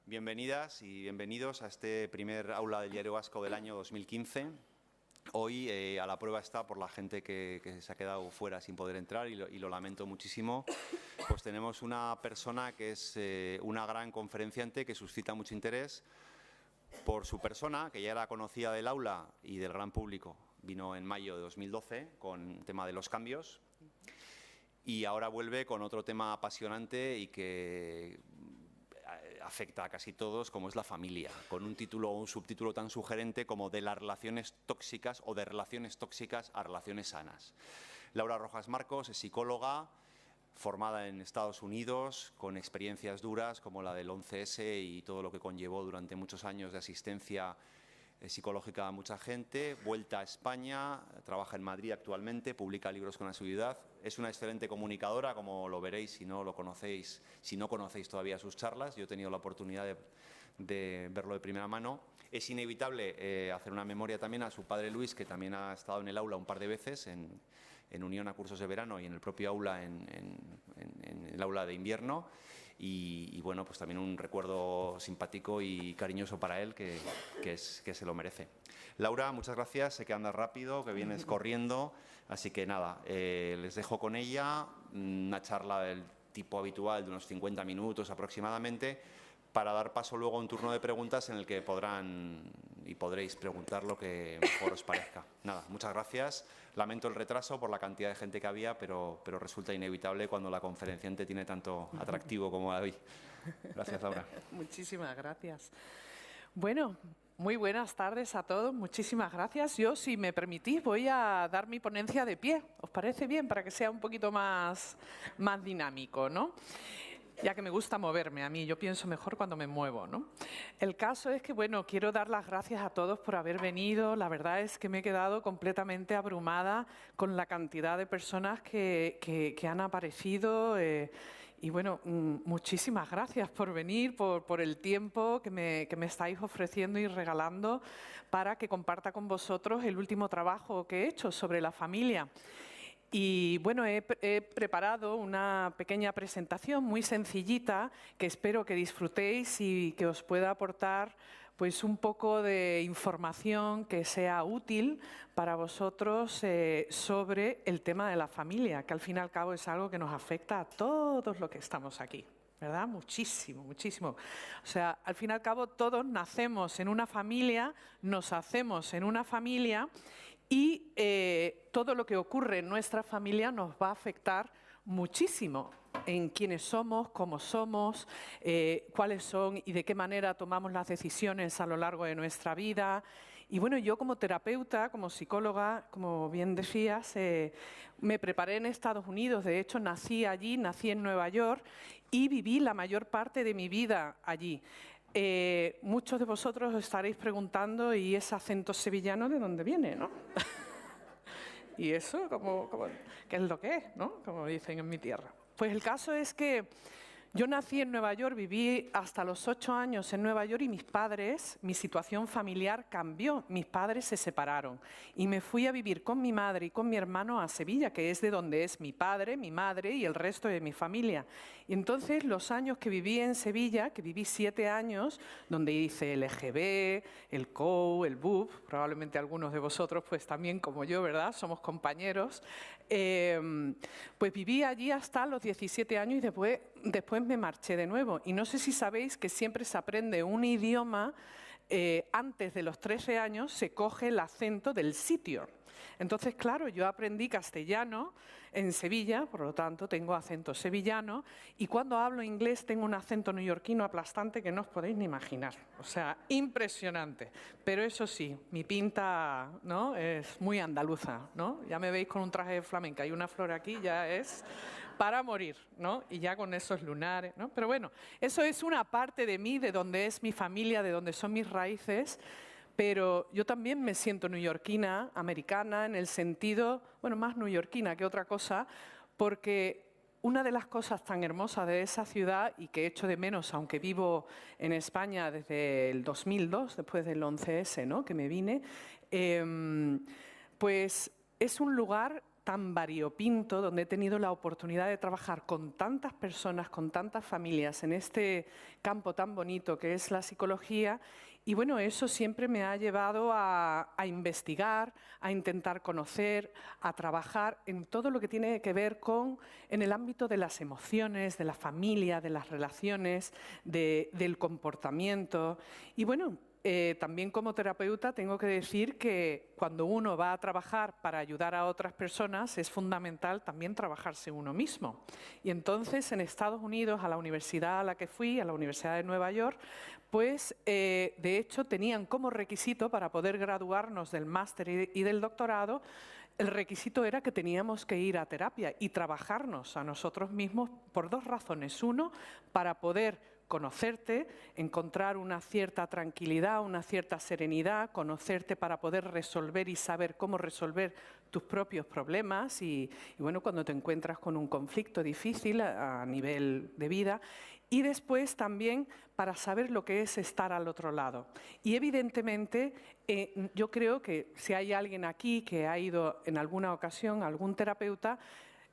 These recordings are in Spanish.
Bienvenidas y bienvenidos a este primer aula del Diario Vasco del año 2015. Hoy a la prueba está por la gente que se ha quedado fuera sin poder entrar y lo lamento muchísimo. Pues tenemos una persona que es una gran conferenciante que suscita mucho interés por su persona, que ya era conocida del aula y del gran público. Vino en mayo de 2012 con el tema de los cambios y ahora vuelve con otro tema apasionante y que afecta a casi todos, como es la familia, con un título o un subtítulo tan sugerente como de las relaciones tóxicas o de relaciones tóxicas a relaciones sanas. Laura Rojas Marcos es psicóloga, formada en Estados Unidos, con experiencias duras como la del 11S y todo lo que conllevó durante muchos años de asistencia psicológica a mucha gente, vuelta a España, trabaja en Madrid actualmente, publica libros con asiduidad, es una excelente comunicadora, como lo veréis si no lo conocéis, si no conocéis todavía sus charlas. Yo he tenido la oportunidad de verlo de primera mano. Es inevitable hacer una memoria también a su padre Luis, que también ha estado en el aula un par de veces, en unión a cursos de verano y en el propio aula, en el aula de invierno. Y bueno, pues también un recuerdo simpático y cariñoso para él que se lo merece. Laura, muchas gracias. Sé que andas rápido, que vienes corriendo, así que nada, les dejo con ella una charla del tipo habitual de unos 50 minutos aproximadamente, para dar paso luego a un turno de preguntas en el que podrán y podréis preguntar lo que mejor os parezca. Nada, muchas gracias. Lamento el retraso por la cantidad de gente que había, pero resulta inevitable cuando la conferenciante tiene tanto atractivo como hoy. Gracias, Laura. Muchísimas gracias. Bueno, muy buenas tardes a todos. Muchísimas gracias. Yo, si me permitís, voy a dar mi ponencia de pie. ¿Os parece bien? Para que sea un poquito más dinámico, ¿no? Ya que me gusta moverme a mí, yo pienso mejor cuando me muevo, ¿no? El caso es que, bueno, quiero dar las gracias a todos por haber venido. La verdad es que me he quedado completamente abrumada con la cantidad de personas que han aparecido. Y bueno, muchísimas gracias por venir, por el tiempo que me estáis ofreciendo y regalando para que comparta con vosotros el último trabajo que he hecho sobre la familia. Y bueno, he preparado una pequeña presentación muy sencillita que espero que disfrutéis y que os pueda aportar pues un poco de información que sea útil para vosotros sobre el tema de la familia, que al fin y al cabo es algo que nos afecta a todos los que estamos aquí, ¿verdad? Muchísimo, muchísimo. O sea, al fin y al cabo todos nacemos en una familia, nos hacemos en una familia y todo lo que ocurre en nuestra familia nos va a afectar muchísimo en quiénes somos, cómo somos, cuáles son y de qué manera tomamos las decisiones a lo largo de nuestra vida. Y bueno, yo como terapeuta, como psicóloga, como bien decías, me preparé en Estados Unidos. De hecho, nací allí, nací en Nueva York y viví la mayor parte de mi vida allí. Muchos de vosotros os estaréis preguntando, ¿y ese acento sevillano de dónde viene, no? ¿Y eso qué es lo que es, no? Como dicen en mi tierra. Pues el caso es que yo nací en Nueva York, viví hasta los 8 años en Nueva York y mi situación familiar cambió. Mis padres se separaron y me fui a vivir con mi madre y con mi hermano a Sevilla, que es de donde es mi padre, mi madre y el resto de mi familia. Y entonces los años que viví en Sevilla, que viví 7 años, donde hice el EGB, el COU, el BUP, probablemente algunos de vosotros pues también como yo, ¿verdad? Somos compañeros. Pues viví allí hasta los 17 años y después me marché de nuevo. Y no sé si sabéis que siempre se aprende un idioma, antes de los 13 años se coge el acento del sitio. Entonces, claro, yo aprendí castellano en Sevilla, por lo tanto tengo acento sevillano, y cuando hablo inglés tengo un acento neoyorquino aplastante que no os podéis ni imaginar. O sea, impresionante. Pero eso sí, mi pinta, ¿no?, es muy andaluza, ¿no? Ya me veis con un traje de flamenca y una flor aquí, ya es para morir, ¿no? Y ya con esos lunares, ¿no? Pero bueno, eso es una parte de mí, de donde es mi familia, de donde son mis raíces. Pero yo también me siento neoyorquina, americana, en el sentido, bueno, más neoyorquina que otra cosa, porque una de las cosas tan hermosas de esa ciudad y que echo de menos, aunque vivo en España desde el 2002, después del 11S, ¿no?, que me vine, pues es un lugar tan variopinto, donde he tenido la oportunidad de trabajar con tantas personas, con tantas familias, en este campo tan bonito que es la psicología. Y bueno, eso siempre me ha llevado a investigar, a intentar conocer, a trabajar en todo lo que tiene que ver en el ámbito de las emociones, de la familia, de las relaciones, del comportamiento. Y bueno, también como terapeuta tengo que decir que cuando uno va a trabajar para ayudar a otras personas es fundamental también trabajarse uno mismo. Y entonces en Estados Unidos, a la universidad a la que fui, a la Universidad de Nueva York, pues de hecho tenían como requisito para poder graduarnos del máster y del doctorado, el requisito era que teníamos que ir a terapia y trabajarnos a nosotros mismos por dos razones. Uno, para poder conocerte, encontrar una cierta tranquilidad, una cierta serenidad, conocerte para poder resolver y saber cómo resolver tus propios problemas y bueno, cuando te encuentras con un conflicto difícil a nivel de vida. Y después también para saber lo que es estar al otro lado. Y evidentemente yo creo que si hay alguien aquí que ha ido en alguna ocasión a algún terapeuta,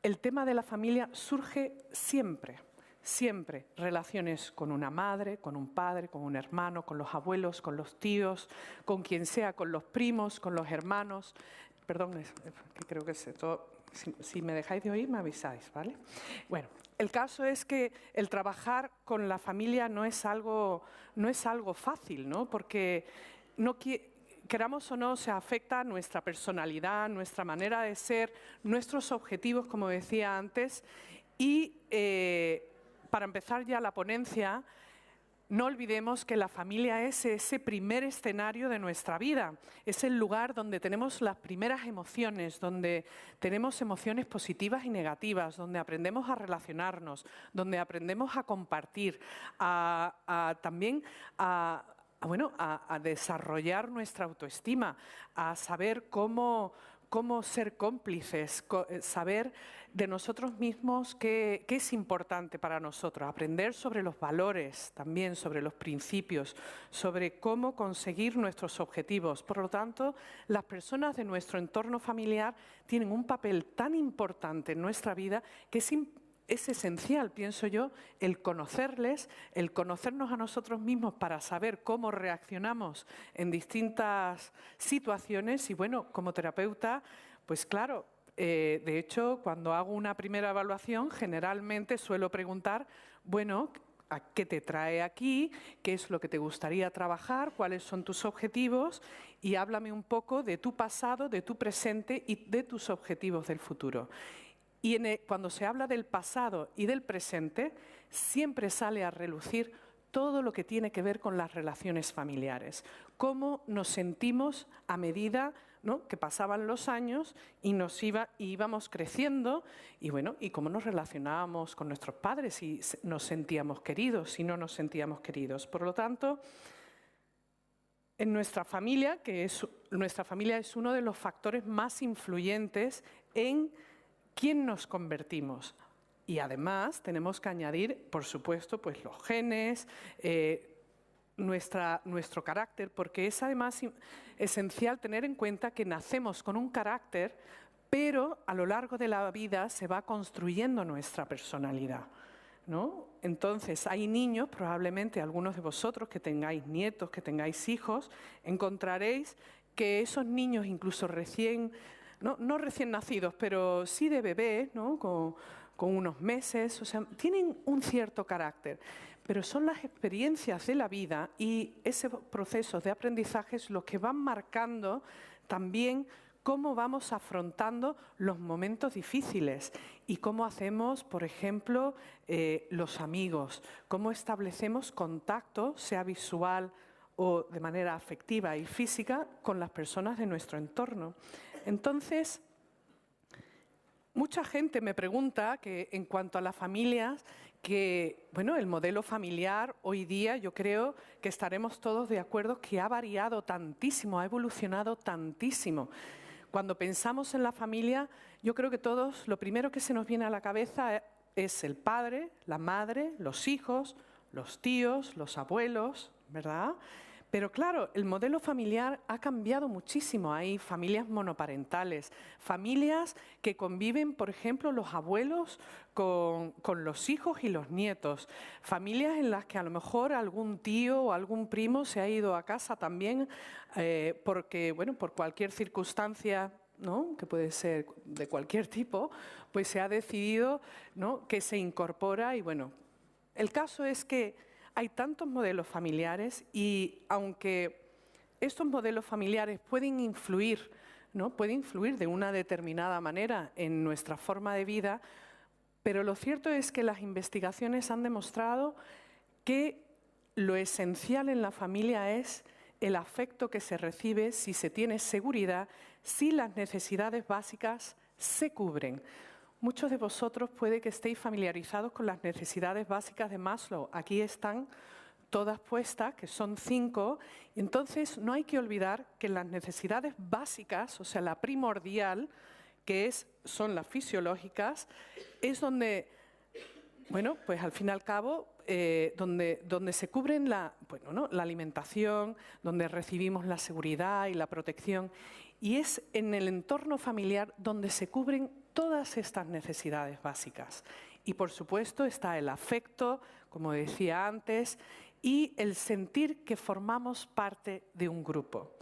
el tema de la familia surge siempre. Siempre relaciones con una madre, con un padre, con un hermano, con los abuelos, con los tíos, con quien sea, con los primos, con los hermanos. Perdón, creo que es todo. Si me dejáis de oír, me avisáis, ¿vale? Bueno, el caso es que el trabajar con la familia no es algo fácil, ¿no? Porque queramos o no, se afecta a nuestra personalidad, nuestra manera de ser, nuestros objetivos, como decía antes, y para empezar ya la ponencia, no olvidemos que la familia es ese primer escenario de nuestra vida. Es el lugar donde tenemos las primeras emociones, donde tenemos emociones positivas y negativas, donde aprendemos a relacionarnos, donde aprendemos a compartir, también a desarrollar nuestra autoestima, a saber cómo ser cómplices, saber de nosotros mismos qué es importante para nosotros, aprender sobre los valores, también sobre los principios, sobre cómo conseguir nuestros objetivos. Por lo tanto, las personas de nuestro entorno familiar tienen un papel tan importante en nuestra vida que es esencial, pienso yo, el conocerles, el conocernos a nosotros mismos para saber cómo reaccionamos en distintas situaciones. Y bueno, como terapeuta, pues claro, de hecho, cuando hago una primera evaluación, generalmente suelo preguntar, bueno, ¿a qué te trae aquí? ¿Qué es lo que te gustaría trabajar? ¿Cuáles son tus objetivos? Y háblame un poco de tu pasado, de tu presente y de tus objetivos del futuro. Y cuando se habla del pasado y del presente, siempre sale a relucir todo lo que tiene que ver con las relaciones familiares. Cómo nos sentimos a medida, ¿no?, que pasaban los años y íbamos creciendo, y bueno, y cómo nos relacionábamos con nuestros padres, si nos sentíamos queridos, si no nos sentíamos queridos. Por lo tanto, en nuestra familia es uno de los factores más influyentes en quién nos convertimos. Y además tenemos que añadir, por supuesto, pues los genes, nuestro carácter, porque es además esencial tener en cuenta que nacemos con un carácter, pero a lo largo de la vida se va construyendo nuestra personalidad, ¿no? Entonces hay niños, probablemente algunos de vosotros que tengáis nietos, que tengáis hijos, encontraréis que esos niños incluso no recién nacidos, pero sí de bebé, ¿no?, con unos meses, o sea, tienen un cierto carácter, pero son las experiencias de la vida y ese proceso de aprendizaje es lo que van marcando también cómo vamos afrontando los momentos difíciles y cómo hacemos, por ejemplo, los amigos, cómo establecemos contacto, sea visual o de manera afectiva y física, con las personas de nuestro entorno. Entonces, mucha gente me pregunta que en cuanto a las familias, que bueno, el modelo familiar hoy día yo creo que estaremos todos de acuerdo que ha variado tantísimo, ha evolucionado tantísimo. Cuando pensamos en la familia, yo creo que todos, lo primero que se nos viene a la cabeza es el padre, la madre, los hijos, los tíos, los abuelos, ¿verdad? Pero claro, el modelo familiar ha cambiado muchísimo. Hay familias monoparentales, familias que conviven, por ejemplo, los abuelos con los hijos y los nietos, familias en las que a lo mejor algún tío o algún primo se ha ido a casa también porque, bueno, por cualquier circunstancia, ¿no?, que puede ser de cualquier tipo, pues se ha decidido, ¿no?, que se incorpora y, bueno, el caso es que hay tantos modelos familiares y aunque estos modelos familiares pueden influir, ¿no?, pueden influir de una determinada manera en nuestra forma de vida, pero lo cierto es que las investigaciones han demostrado que lo esencial en la familia es el afecto que se recibe si se tiene seguridad, si las necesidades básicas se cubren. Muchos de vosotros puede que estéis familiarizados con las necesidades básicas de Maslow. Aquí están todas puestas, que son 5. Entonces, no hay que olvidar que las necesidades básicas, o sea, la primordial, que son las fisiológicas, es donde, bueno, pues al fin y al cabo, donde se cubren la alimentación, donde recibimos la seguridad y la protección. Y es en el entorno familiar donde se cubren todas estas necesidades básicas. Y por supuesto está el afecto, como decía antes, y el sentir que formamos parte de un grupo.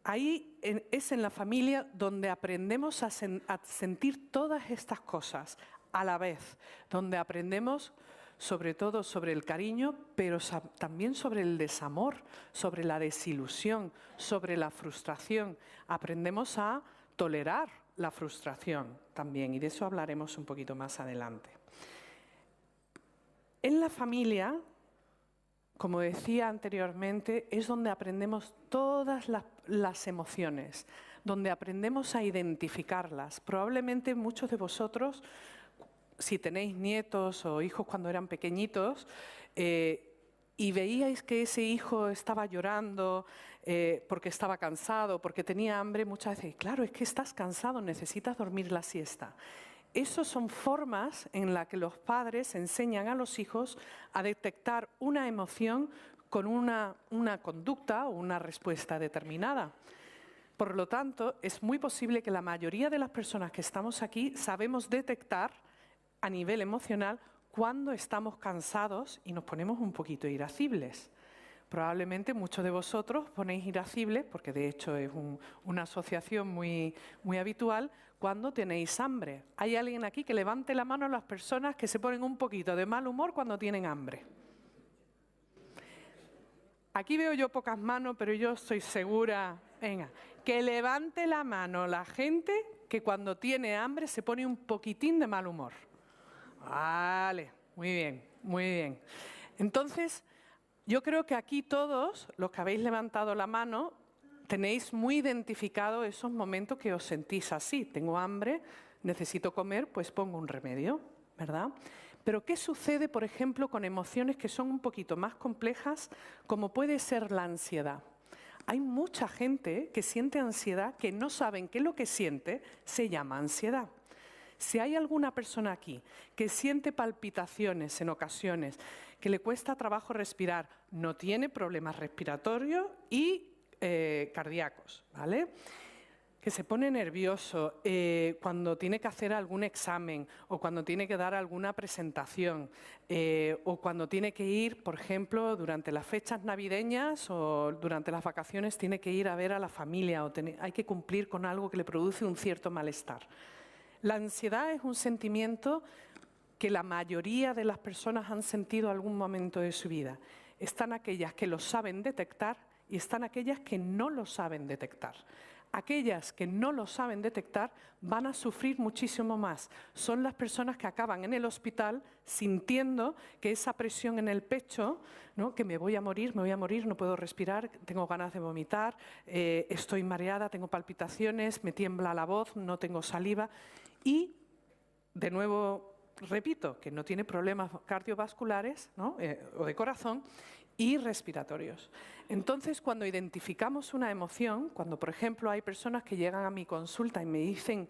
Ahí es en la familia donde aprendemos a sentir todas estas cosas a la vez, donde aprendemos sobre todo sobre el cariño, pero también sobre el desamor, sobre la desilusión, sobre la frustración. Aprendemos a tolerar la frustración también, y de eso hablaremos un poquito más adelante. En la familia, como decía anteriormente, es donde aprendemos todas las emociones, donde aprendemos a identificarlas. Probablemente muchos de vosotros, si tenéis nietos o hijos cuando eran pequeñitos, y veíais que ese hijo estaba llorando porque estaba cansado, porque tenía hambre, muchas veces, claro, es que estás cansado, necesitas dormir la siesta. Esas son formas en las que los padres enseñan a los hijos a detectar una emoción con una conducta o una respuesta determinada. Por lo tanto, es muy posible que la mayoría de las personas que estamos aquí sabemos detectar a nivel emocional cuando estamos cansados y nos ponemos un poquito irascibles. Probablemente muchos de vosotros ponéis irascibles, porque de hecho es una asociación muy habitual, cuando tenéis hambre. ¿Hay alguien aquí que levante la mano a las personas que se ponen un poquito de mal humor cuando tienen hambre? Aquí veo yo pocas manos, pero yo estoy segura. Venga, que levante la mano la gente que cuando tiene hambre se pone un poquitín de mal humor. Vale, muy bien, muy bien. Entonces, yo creo que aquí todos, los que habéis levantado la mano, tenéis muy identificado esos momentos que os sentís así. Tengo hambre, necesito comer, pues pongo un remedio, ¿verdad? Pero ¿qué sucede, por ejemplo, con emociones que son un poquito más complejas, como puede ser la ansiedad? Hay mucha gente que siente ansiedad que no saben que lo que siente se llama ansiedad. Si hay alguna persona aquí que siente palpitaciones en ocasiones, que le cuesta trabajo respirar, no tiene problemas respiratorios y cardíacos, ¿vale? Que se pone nervioso cuando tiene que hacer algún examen o cuando tiene que dar alguna presentación o cuando tiene que ir, por ejemplo, durante las fechas navideñas o durante las vacaciones tiene que ir a ver a la familia o hay que cumplir con algo que le produce un cierto malestar. La ansiedad es un sentimiento que la mayoría de las personas han sentido en algún momento de su vida. Están aquellas que lo saben detectar y están aquellas que no lo saben detectar. Aquellas que no lo saben detectar van a sufrir muchísimo más. Son las personas que acaban en el hospital sintiendo que esa presión en el pecho, ¿no?, que me voy a morir, no puedo respirar, tengo ganas de vomitar, estoy mareada, tengo palpitaciones, me tiembla la voz, no tengo saliva. Y, de nuevo, repito, que no tiene problemas cardiovasculares, ¿no?, o de corazón, y respiratorios. Entonces, cuando identificamos una emoción, cuando por ejemplo hay personas que llegan a mi consulta y me dicen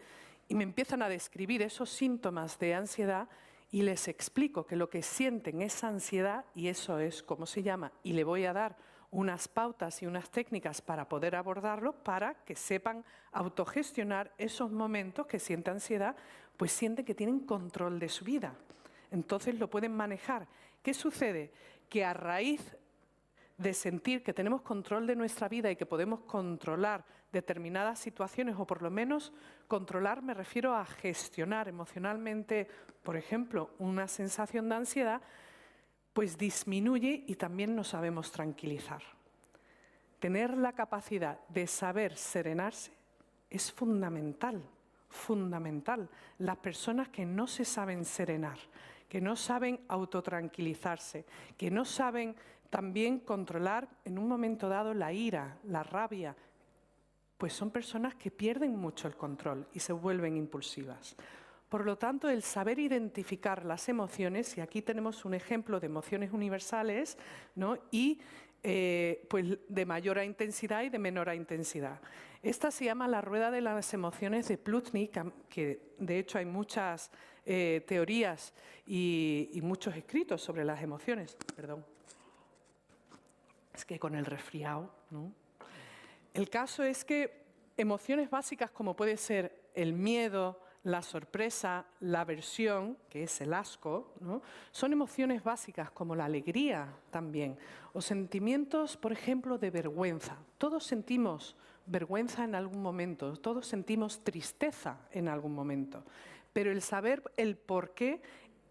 y me empiezan a describir esos síntomas de ansiedad y les explico que lo que sienten es ansiedad y eso es como se llama, y le voy a dar unas pautas y unas técnicas para poder abordarlo, para que sepan autogestionar esos momentos que sienten ansiedad, pues sienten que tienen control de su vida. Entonces lo pueden manejar. ¿Qué sucede? Que a raíz de sentir que tenemos control de nuestra vida y que podemos controlar determinadas situaciones, o por lo menos controlar, me refiero a gestionar emocionalmente, por ejemplo, una sensación de ansiedad, pues disminuye y también nos sabemos tranquilizar. Tener la capacidad de saber serenarse es fundamental, fundamental. Las personas que no se saben serenar, que no saben autotranquilizarse, que no saben también controlar en un momento dado la ira, la rabia, pues son personas que pierden mucho el control y se vuelven impulsivas. Por lo tanto, el saber identificar las emociones, y aquí tenemos un ejemplo de emociones universales, ¿no? Y pues de mayor intensidad y de menor intensidad. Esta se llama la rueda de las emociones de Plutnik, que de hecho hay muchas teorías y muchos escritos sobre las emociones. Perdón. Es que con el resfriado, ¿no? El caso es que emociones básicas como puede ser el miedo, la sorpresa, la aversión, que es el asco, ¿no? Son emociones básicas como la alegría también, o sentimientos, por ejemplo, de vergüenza. Todos sentimos vergüenza en algún momento, todos sentimos tristeza en algún momento, pero el saber el porqué,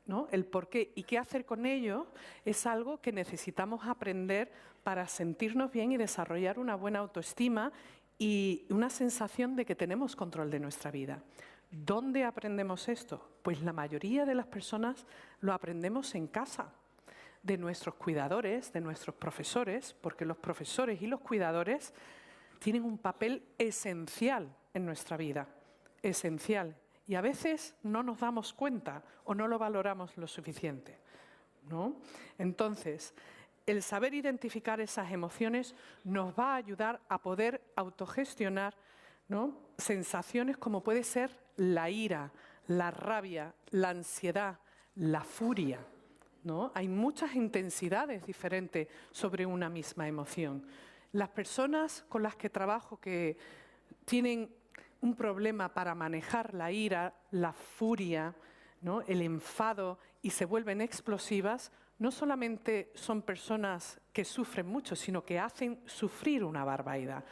¿no? El porqué y qué hacer con ello es algo que necesitamos aprender para sentirnos bien y desarrollar una buena autoestima y una sensación de que tenemos control de nuestra vida. ¿Dónde aprendemos esto? Pues la mayoría de las personas lo aprendemos en casa, de nuestros cuidadores, de nuestros profesores, porque los profesores y los cuidadores tienen un papel esencial en nuestra vida, esencial. Y a veces no nos damos cuenta o no lo valoramos lo suficiente, ¿no? Entonces, el saber identificar esas emociones nos va a ayudar a poder autogestionar, ¿no? Sensaciones como puede ser la ira, la rabia, la ansiedad, la furia, ¿no? Hay muchas intensidades diferentes sobre una misma emoción. Las personas con las que trabajo que tienen un problema para manejar la ira, la furia, ¿no? El enfado y se vuelven explosivas, no solamente son personas que sufren mucho, sino que hacen sufrir una barbaridad.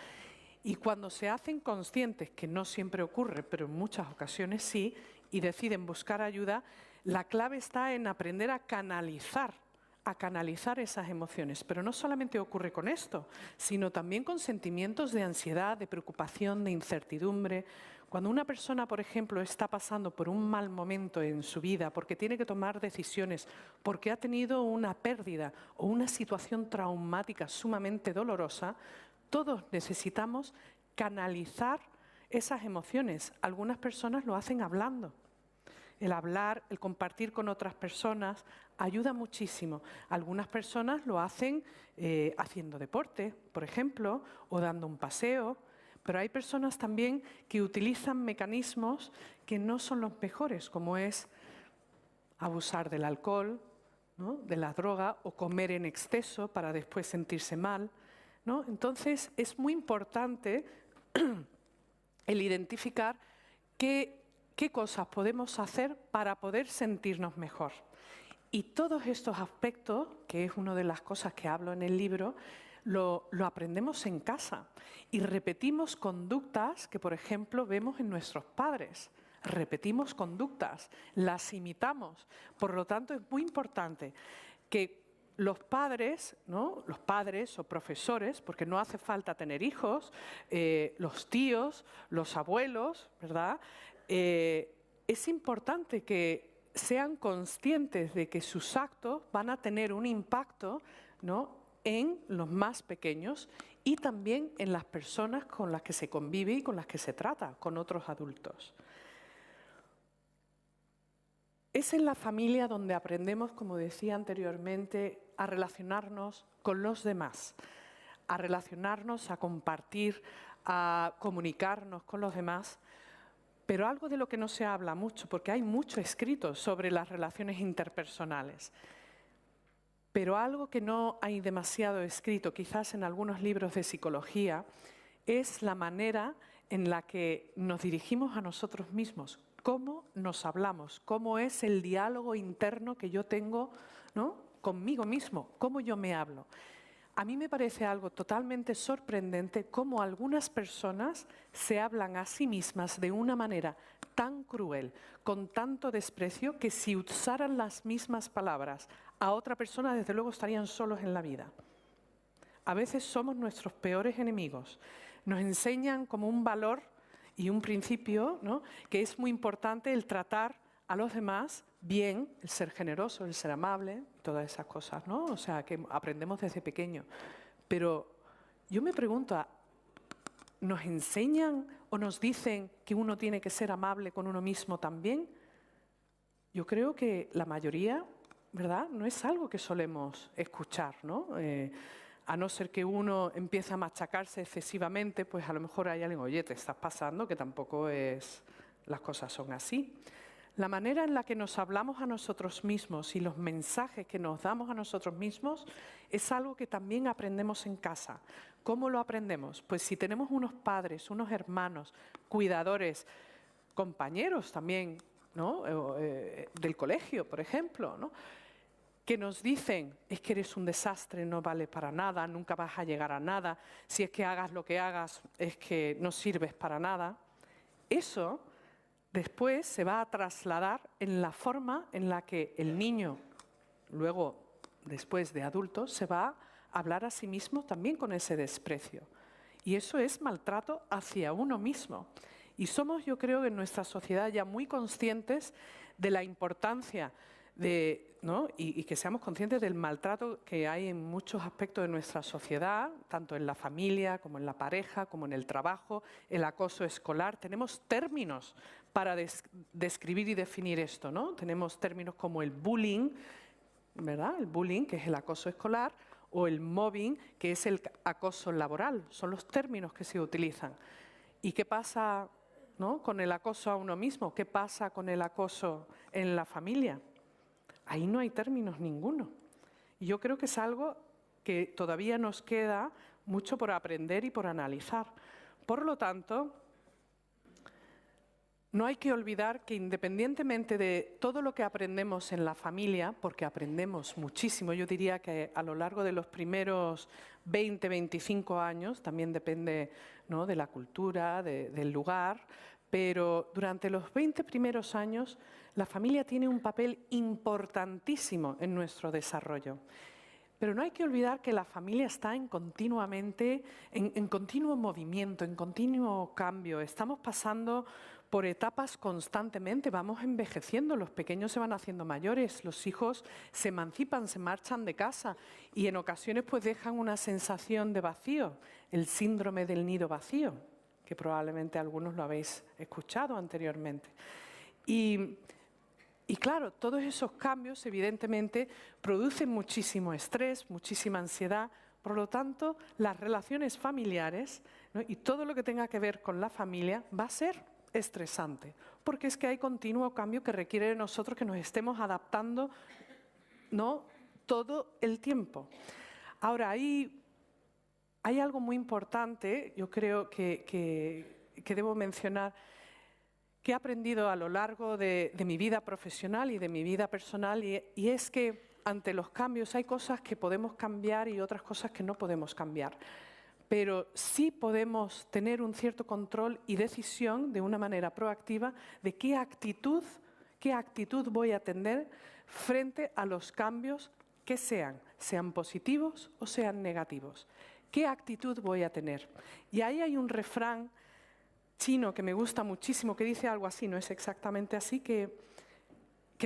Y cuando se hacen conscientes, que no siempre ocurre, pero en muchas ocasiones sí, y deciden buscar ayuda, la clave está en aprender a canalizar esas emociones. Pero no solamente ocurre con esto, sino también con sentimientos de ansiedad, de preocupación, de incertidumbre. Cuando una persona, por ejemplo, está pasando por un mal momento en su vida, porque tiene que tomar decisiones, porque ha tenido una pérdida o una situación traumática sumamente dolorosa, todos necesitamos canalizar esas emociones. Algunas personas lo hacen hablando. El hablar, el compartir con otras personas ayuda muchísimo. Algunas personas lo hacen haciendo deporte, por ejemplo, o dando un paseo. Pero hay personas también que utilizan mecanismos que no son los mejores, como es abusar del alcohol, ¿no? De la droga, o comer en exceso para después sentirse mal, ¿no? Entonces es muy importante el identificar qué cosas podemos hacer para poder sentirnos mejor. Y todos estos aspectos, que es una de las cosas que hablo en el libro, lo aprendemos en casa y repetimos conductas que, por ejemplo, vemos en nuestros padres. Repetimos conductas, las imitamos. Por lo tanto, es muy importante que los padres, ¿no? Los padres o profesores, porque no hace falta tener hijos, los tíos, los abuelos, ¿verdad? Es importante que sean conscientes de que sus actos van a tener un impacto, ¿no? En los más pequeños y también en las personas con las que se convive y con las que se trata, con otros adultos. Es en la familia donde aprendemos, como decía anteriormente, a relacionarnos con los demás, a relacionarnos, a compartir, a comunicarnos con los demás. Pero algo de lo que no se habla mucho, porque hay mucho escrito sobre las relaciones interpersonales, Pero algo que no hay demasiado escrito, quizás en algunos libros de psicología, es la manera en la que nos dirigimos a nosotros mismos, cómo nos hablamos, cómo es el diálogo interno que yo tengo, ¿no?, conmigo mismo, cómo yo me hablo. A mí me parece algo totalmente sorprendente cómo algunas personas se hablan a sí mismas de una manera tan cruel, con tanto desprecio, que si usaran las mismas palabras a otra persona, desde luego estarían solos en la vida. A veces somos nuestros peores enemigos. Nos enseñan como un valor y un principio, ¿no?, que es muy importante el tratar a los demás bien, el ser generoso, el ser amable, todas esas cosas, ¿no? O sea, que aprendemos desde pequeño. Pero yo me pregunto, ¿nos enseñan o nos dicen que uno tiene que ser amable con uno mismo también? Yo creo que la mayoría, ¿verdad?, no es algo que solemos escuchar, ¿no? A no ser que uno empiece a machacarse excesivamente, pues a lo mejor hay alguien, oye, te estás pasando, que tampoco es, las cosas son así. La manera en la que nos hablamos a nosotros mismos y los mensajes que nos damos a nosotros mismos es algo que también aprendemos en casa. ¿Cómo lo aprendemos? Pues si tenemos unos padres, unos hermanos, cuidadores, compañeros también, ¿no?, del colegio, por ejemplo, ¿no?, que nos dicen, es que eres un desastre, no vale para nada, nunca vas a llegar a nada, si es que hagas lo que hagas, es que no sirves para nada. Eso después se va a trasladar en la forma en la que el niño, luego, después de adulto, se va a hablar a sí mismo también con ese desprecio. Y eso es maltrato hacia uno mismo. Y somos, yo creo, en nuestra sociedad ya muy conscientes de la importancia de, ¿no?, y que seamos conscientes del maltrato que hay en muchos aspectos de nuestra sociedad, tanto en la familia, como en la pareja, como en el trabajo, el acoso escolar. Tenemos términos para describir y definir esto, ¿no? Tenemos términos como el bullying, ¿verdad?, el bullying, que es el acoso escolar, o el mobbing, que es el acoso laboral. Son los términos que se utilizan. ¿Y qué pasa, ¿no?, con el acoso a uno mismo? ¿Qué pasa con el acoso en la familia? Ahí no hay términos ninguno. Y yo creo que es algo que todavía nos queda mucho por aprender y por analizar. Por lo tanto, no hay que olvidar que independientemente de todo lo que aprendemos en la familia, porque aprendemos muchísimo, yo diría que a lo largo de los primeros 20, 25 años, también depende, ¿no?, de la cultura, del lugar, pero durante los 20 primeros años la familia tiene un papel importantísimo en nuestro desarrollo. Pero no hay que olvidar que la familia está en continuo movimiento, en continuo cambio. Estamos pasando por etapas constantemente, vamos envejeciendo, los pequeños se van haciendo mayores, los hijos se emancipan, se marchan de casa y en ocasiones pues dejan una sensación de vacío, el síndrome del nido vacío, que probablemente algunos lo habéis escuchado anteriormente. Y claro, todos esos cambios evidentemente producen muchísimo estrés, muchísima ansiedad. Por lo tanto, las relaciones familiares, ¿no?, y todo lo que tenga que ver con la familia va a ser estresante, porque es que hay continuo cambio que requiere de nosotros que nos estemos adaptando, ¿no?, todo el tiempo. Ahora, hay algo muy importante, yo creo que debo mencionar, que he aprendido a lo largo de mi vida profesional y de mi vida personal, y es que ante los cambios hay cosas que podemos cambiar y otras cosas que no podemos cambiar. Pero sí podemos tener un cierto control y decisión de una manera proactiva de qué actitud voy a tener frente a los cambios que sean positivos o sean negativos. ¿Qué actitud voy a tener? Y ahí hay un refrán chino que me gusta muchísimo, que dice algo así, no es exactamente así, que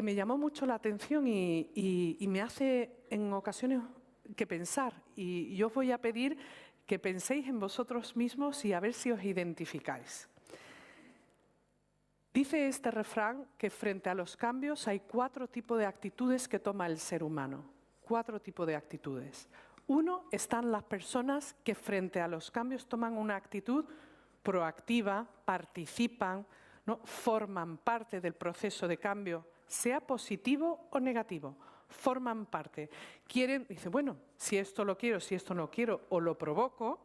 me llamó mucho la atención y me hace en ocasiones que pensar. Y yo os voy a pedir que penséis en vosotros mismos y a ver si os identificáis. Dice este refrán que frente a los cambios hay 4 tipos de actitudes que toma el ser humano. 4 tipos de actitudes. 1, están las personas que frente a los cambios toman una actitud proactiva, participan, ¿no?, forman parte del proceso de cambio, sea positivo o negativo. forman parte. Dicen, bueno, si esto lo quiero, si esto no quiero, o lo provoco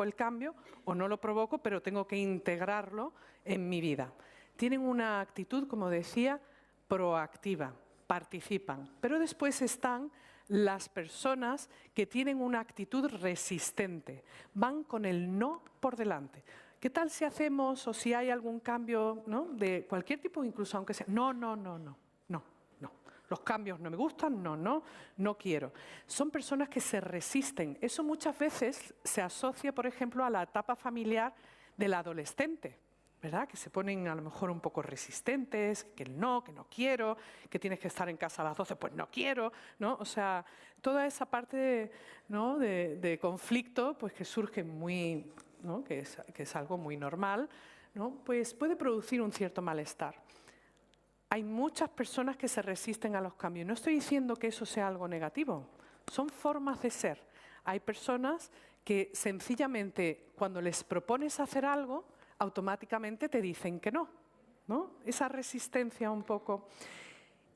el cambio, o no lo provoco, pero tengo que integrarlo en mi vida. Tienen una actitud, como decía, proactiva, participan. Pero después están las personas que tienen una actitud resistente, van con el no por delante. ¿Qué tal si hacemos o si hay algún cambio, ¿no?, de cualquier tipo, incluso aunque sea no? Los cambios no me gustan, no quiero. Son personas que se resisten. Eso muchas veces se asocia, por ejemplo, a la etapa familiar del adolescente, ¿verdad? Que se ponen a lo mejor un poco resistentes, que no quiero, que tienes que estar en casa a las 12, pues no quiero, ¿no? O sea, toda esa parte, ¿no?, de conflicto, pues que surge muy, ¿no?, que es algo muy normal, ¿no?, pues puede producir un cierto malestar. Hay muchas personas que se resisten a los cambios. No estoy diciendo que eso sea algo negativo, son formas de ser. Hay personas que sencillamente cuando les propones hacer algo, automáticamente te dicen que no, ¿no? Esa resistencia un poco.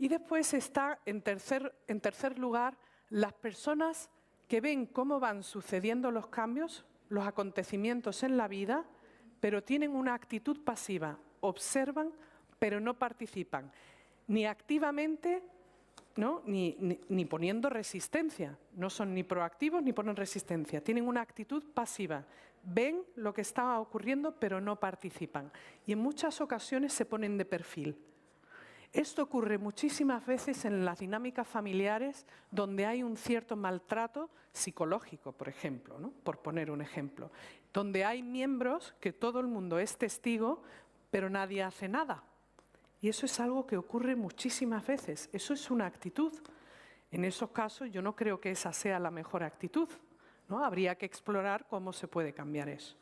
Y después está en tercer lugar las personas que ven cómo van sucediendo los cambios, los acontecimientos en la vida, pero tienen una actitud pasiva, observan, pero no participan, ni activamente, ¿no?, ni poniendo resistencia. No son ni proactivos ni ponen resistencia. Tienen una actitud pasiva. Ven lo que está ocurriendo, pero no participan. Y en muchas ocasiones se ponen de perfil. Esto ocurre muchísimas veces en las dinámicas familiares donde hay un cierto maltrato psicológico, por ejemplo, ¿no?, por poner un ejemplo. Donde hay miembros que todo el mundo es testigo, pero nadie hace nada. Y eso es algo que ocurre muchísimas veces. Eso es una actitud. En esos casos yo no creo que esa sea la mejor actitud, ¿no? Habría que explorar cómo se puede cambiar eso.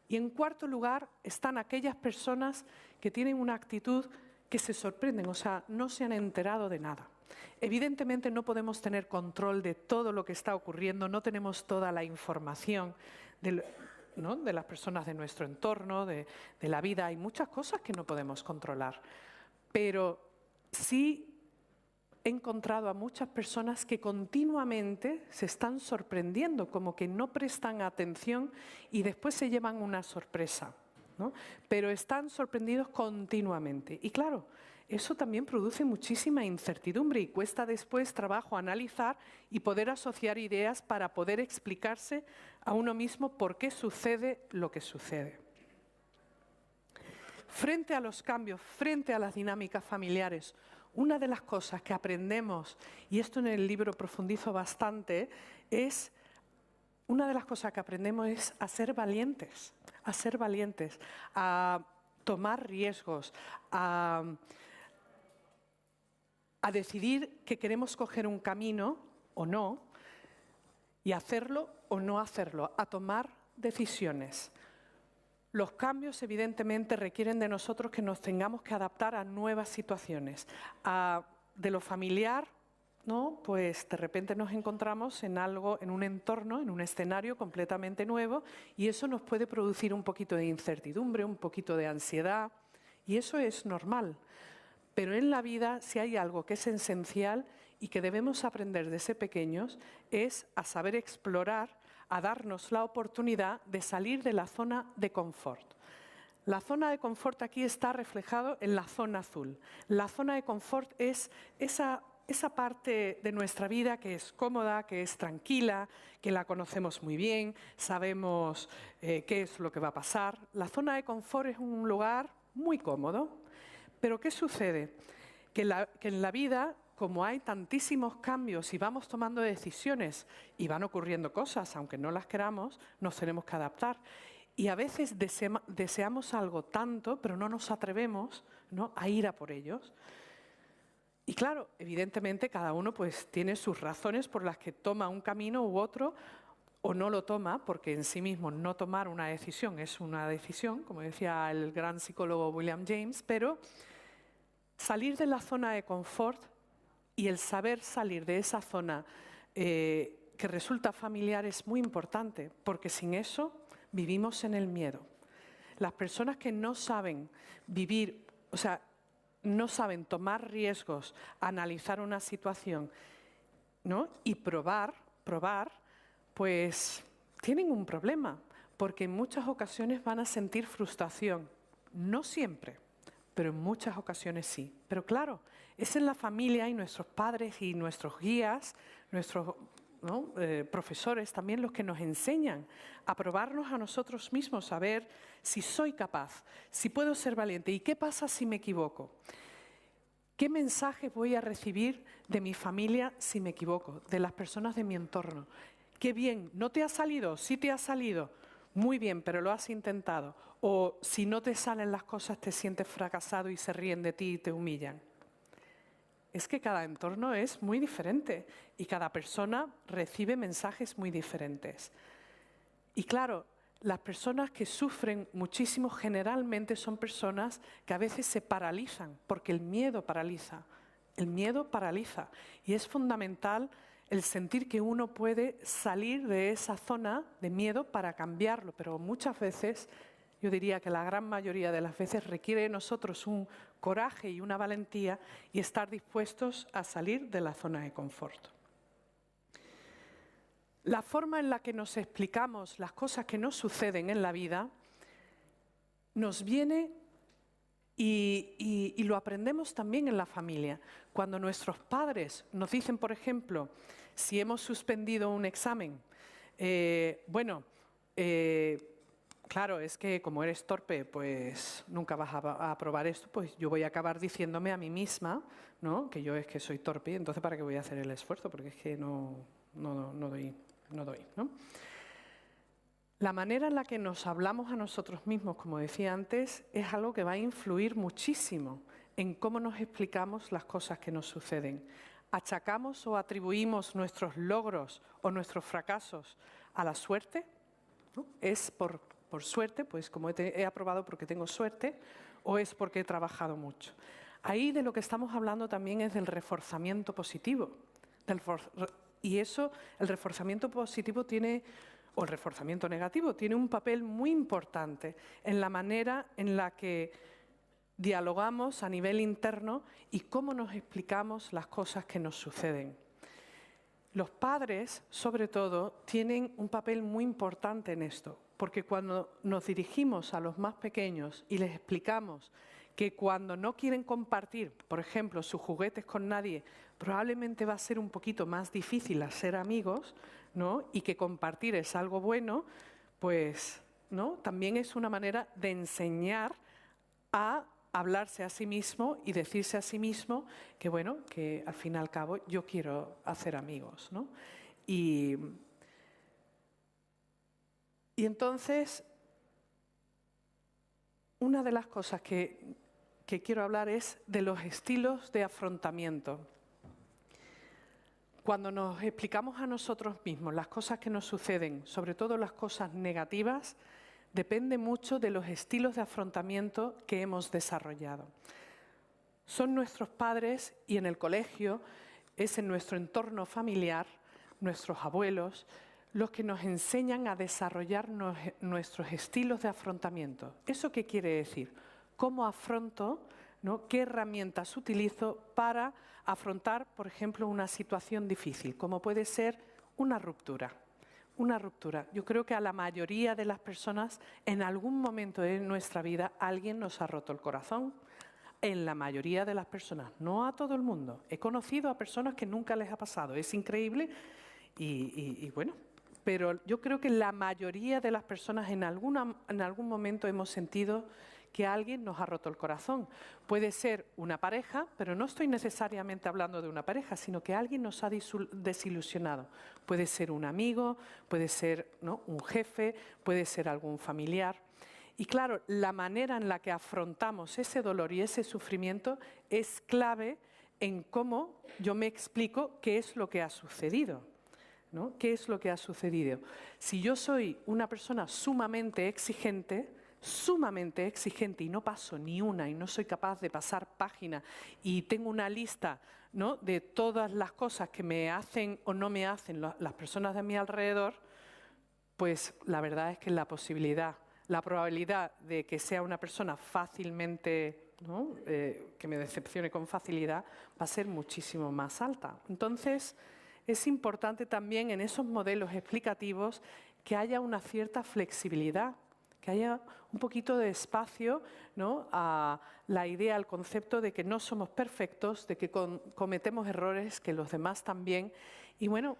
Y en cuarto lugar están aquellas personas que tienen una actitud que se sorprenden, o sea, no se han enterado de nada. Evidentemente no podemos tener control de todo lo que está ocurriendo, no tenemos toda la información ¿no?, de las personas de nuestro entorno, de la vida. Hay muchas cosas que no podemos controlar. Pero sí he encontrado a muchas personas que continuamente se están sorprendiendo, como que no prestan atención y después se llevan una sorpresa, ¿no? Pero están sorprendidos continuamente. Y claro, eso también produce muchísima incertidumbre y cuesta después trabajo analizar y poder asociar ideas para poder explicarse a uno mismo por qué sucede lo que sucede. Frente a los cambios, frente a las dinámicas familiares, una de las cosas que aprendemos, y esto en el libro profundizo bastante, una de las cosas que aprendemos es a ser valientes, a tomar riesgos, a decidir que queremos coger un camino o no, y hacerlo o no hacerlo, a tomar decisiones. Los cambios, evidentemente, requieren de nosotros que nos tengamos que adaptar a nuevas situaciones. De lo familiar, ¿no?, pues de repente nos encontramos en un entorno, en un escenario completamente nuevo, y eso nos puede producir un poquito de incertidumbre, un poquito de ansiedad, y eso es normal. Pero en la vida, si hay algo que es esencial y que debemos aprender desde pequeños, es a saber explorar, a darnos la oportunidad de salir de la zona de confort. La zona de confort aquí está reflejado en la zona azul. La zona de confort es esa parte de nuestra vida que es cómoda, que es tranquila, que la conocemos muy bien, sabemos qué es lo que va a pasar. La zona de confort es un lugar muy cómodo. Pero ¿qué sucede? Que en la vida, como hay tantísimos cambios y vamos tomando decisiones y van ocurriendo cosas, aunque no las queramos, nos tenemos que adaptar. Y a veces deseamos algo tanto, pero no nos atrevemos, ¿no?, a ir a por ellos. Y claro, evidentemente cada uno pues tiene sus razones por las que toma un camino u otro o no lo toma, porque en sí mismo no tomar una decisión es una decisión, como decía el gran psicólogo William James, pero salir de la zona de confort y el saber salir de esa zona que resulta familiar es muy importante, porque sin eso vivimos en el miedo. Las personas que no saben vivir, o sea, no saben tomar riesgos, analizar una situación, ¿no? Y probar, pues tienen un problema, porque en muchas ocasiones van a sentir frustración. No siempre, pero en muchas ocasiones sí. Pero claro, es en la familia y nuestros padres y nuestros guías, nuestros profesores también los que nos enseñan a probarnos a nosotros mismos, a ver si soy capaz, si puedo ser valiente y qué pasa si me equivoco. ¿Qué mensaje voy a recibir de mi familia si me equivoco, de las personas de mi entorno? Qué bien, ¿no te ha salido? Sí te ha salido. Muy bien, pero lo has intentado. O si no te salen las cosas, te sientes fracasado y se ríen de ti y te humillan. Es que cada entorno es muy diferente y cada persona recibe mensajes muy diferentes. Y claro, las personas que sufren muchísimo generalmente son personas que a veces se paralizan, porque el miedo paraliza. El miedo paraliza. Y es fundamental el sentir que uno puede salir de esa zona de miedo para cambiarlo, pero muchas veces, yo diría que la gran mayoría de las veces requiere de nosotros un coraje y una valentía y estar dispuestos a salir de la zona de confort. La forma en la que nos explicamos las cosas que nos suceden en la vida nos viene y lo aprendemos también en la familia. Cuando nuestros padres nos dicen, por ejemplo, si hemos suspendido un examen, claro, es que como eres torpe, pues nunca vas a aprobar esto, pues yo voy a acabar diciéndome a mí misma, ¿no? Que yo es que soy torpe, entonces ¿para qué voy a hacer el esfuerzo? Porque es que no doy, ¿no? La manera en la que nos hablamos a nosotros mismos, como decía antes, es algo que va a influir muchísimo en cómo nos explicamos las cosas que nos suceden. ¿Achacamos o atribuimos nuestros logros o nuestros fracasos a la suerte? ¿No? ¿Es por suerte, pues como he aprobado porque tengo suerte, o es porque he trabajado mucho? Ahí de lo que estamos hablando también es del reforzamiento positivo. Y eso, el reforzamiento positivo o el reforzamiento negativo, tiene un papel muy importante en la manera en la que dialogamos a nivel interno y cómo nos explicamos las cosas que nos suceden. Los padres, sobre todo, tienen un papel muy importante en esto, porque cuando nos dirigimos a los más pequeños y les explicamos que cuando no quieren compartir, por ejemplo, sus juguetes con nadie, probablemente va a ser un poquito más difícil hacer amigos, ¿no? Y que compartir es algo bueno, pues, ¿no? También es una manera de enseñar a hablarse a sí mismo y decirse a sí mismo que, bueno, que al fin y al cabo yo quiero hacer amigos, ¿no? Y entonces, una de las cosas que quiero hablar es de los estilos de afrontamiento. Cuando nos explicamos a nosotros mismos las cosas que nos suceden, sobre todo las cosas negativas, depende mucho de los estilos de afrontamiento que hemos desarrollado. Son nuestros padres y en el colegio, es en nuestro entorno familiar, nuestros abuelos, los que nos enseñan a desarrollar nuestros estilos de afrontamiento. ¿Eso qué quiere decir? ¿Cómo afronto, ¿no? ¿Qué herramientas utilizo para afrontar, por ejemplo, una situación difícil, como puede ser una ruptura? Una ruptura. Yo creo que a la mayoría de las personas, en algún momento de nuestra vida, alguien nos ha roto el corazón. En la mayoría de las personas, no a todo el mundo. He conocido a personas que nunca les ha pasado. Es increíble y bueno, pero yo creo que la mayoría de las personas en algún momento hemos sentido que alguien nos ha roto el corazón. Puede ser una pareja, pero no estoy necesariamente hablando de una pareja, sino que alguien nos ha desilusionado. Puede ser un amigo, puede ser, ¿no?, un jefe, puede ser algún familiar. Y claro, la manera en la que afrontamos ese dolor y ese sufrimiento es clave en cómo yo me explico qué es lo que ha sucedido, ¿no? ¿Qué es lo que ha sucedido? Si yo soy una persona sumamente exigente y no paso ni una y no soy capaz de pasar página y tengo una lista, ¿no?, de todas las cosas que me hacen o no me hacen las personas de mi alrededor, pues la verdad es que la probabilidad de que sea una persona fácilmente ¿no? Que me decepcione con facilidad, va a ser muchísimo más alta. Entonces, es importante también en esos modelos explicativos que haya una cierta flexibilidad, que haya un poquito de espacio, ¿no?, a la idea, al concepto de que no somos perfectos, de que cometemos errores, que los demás también. Y bueno,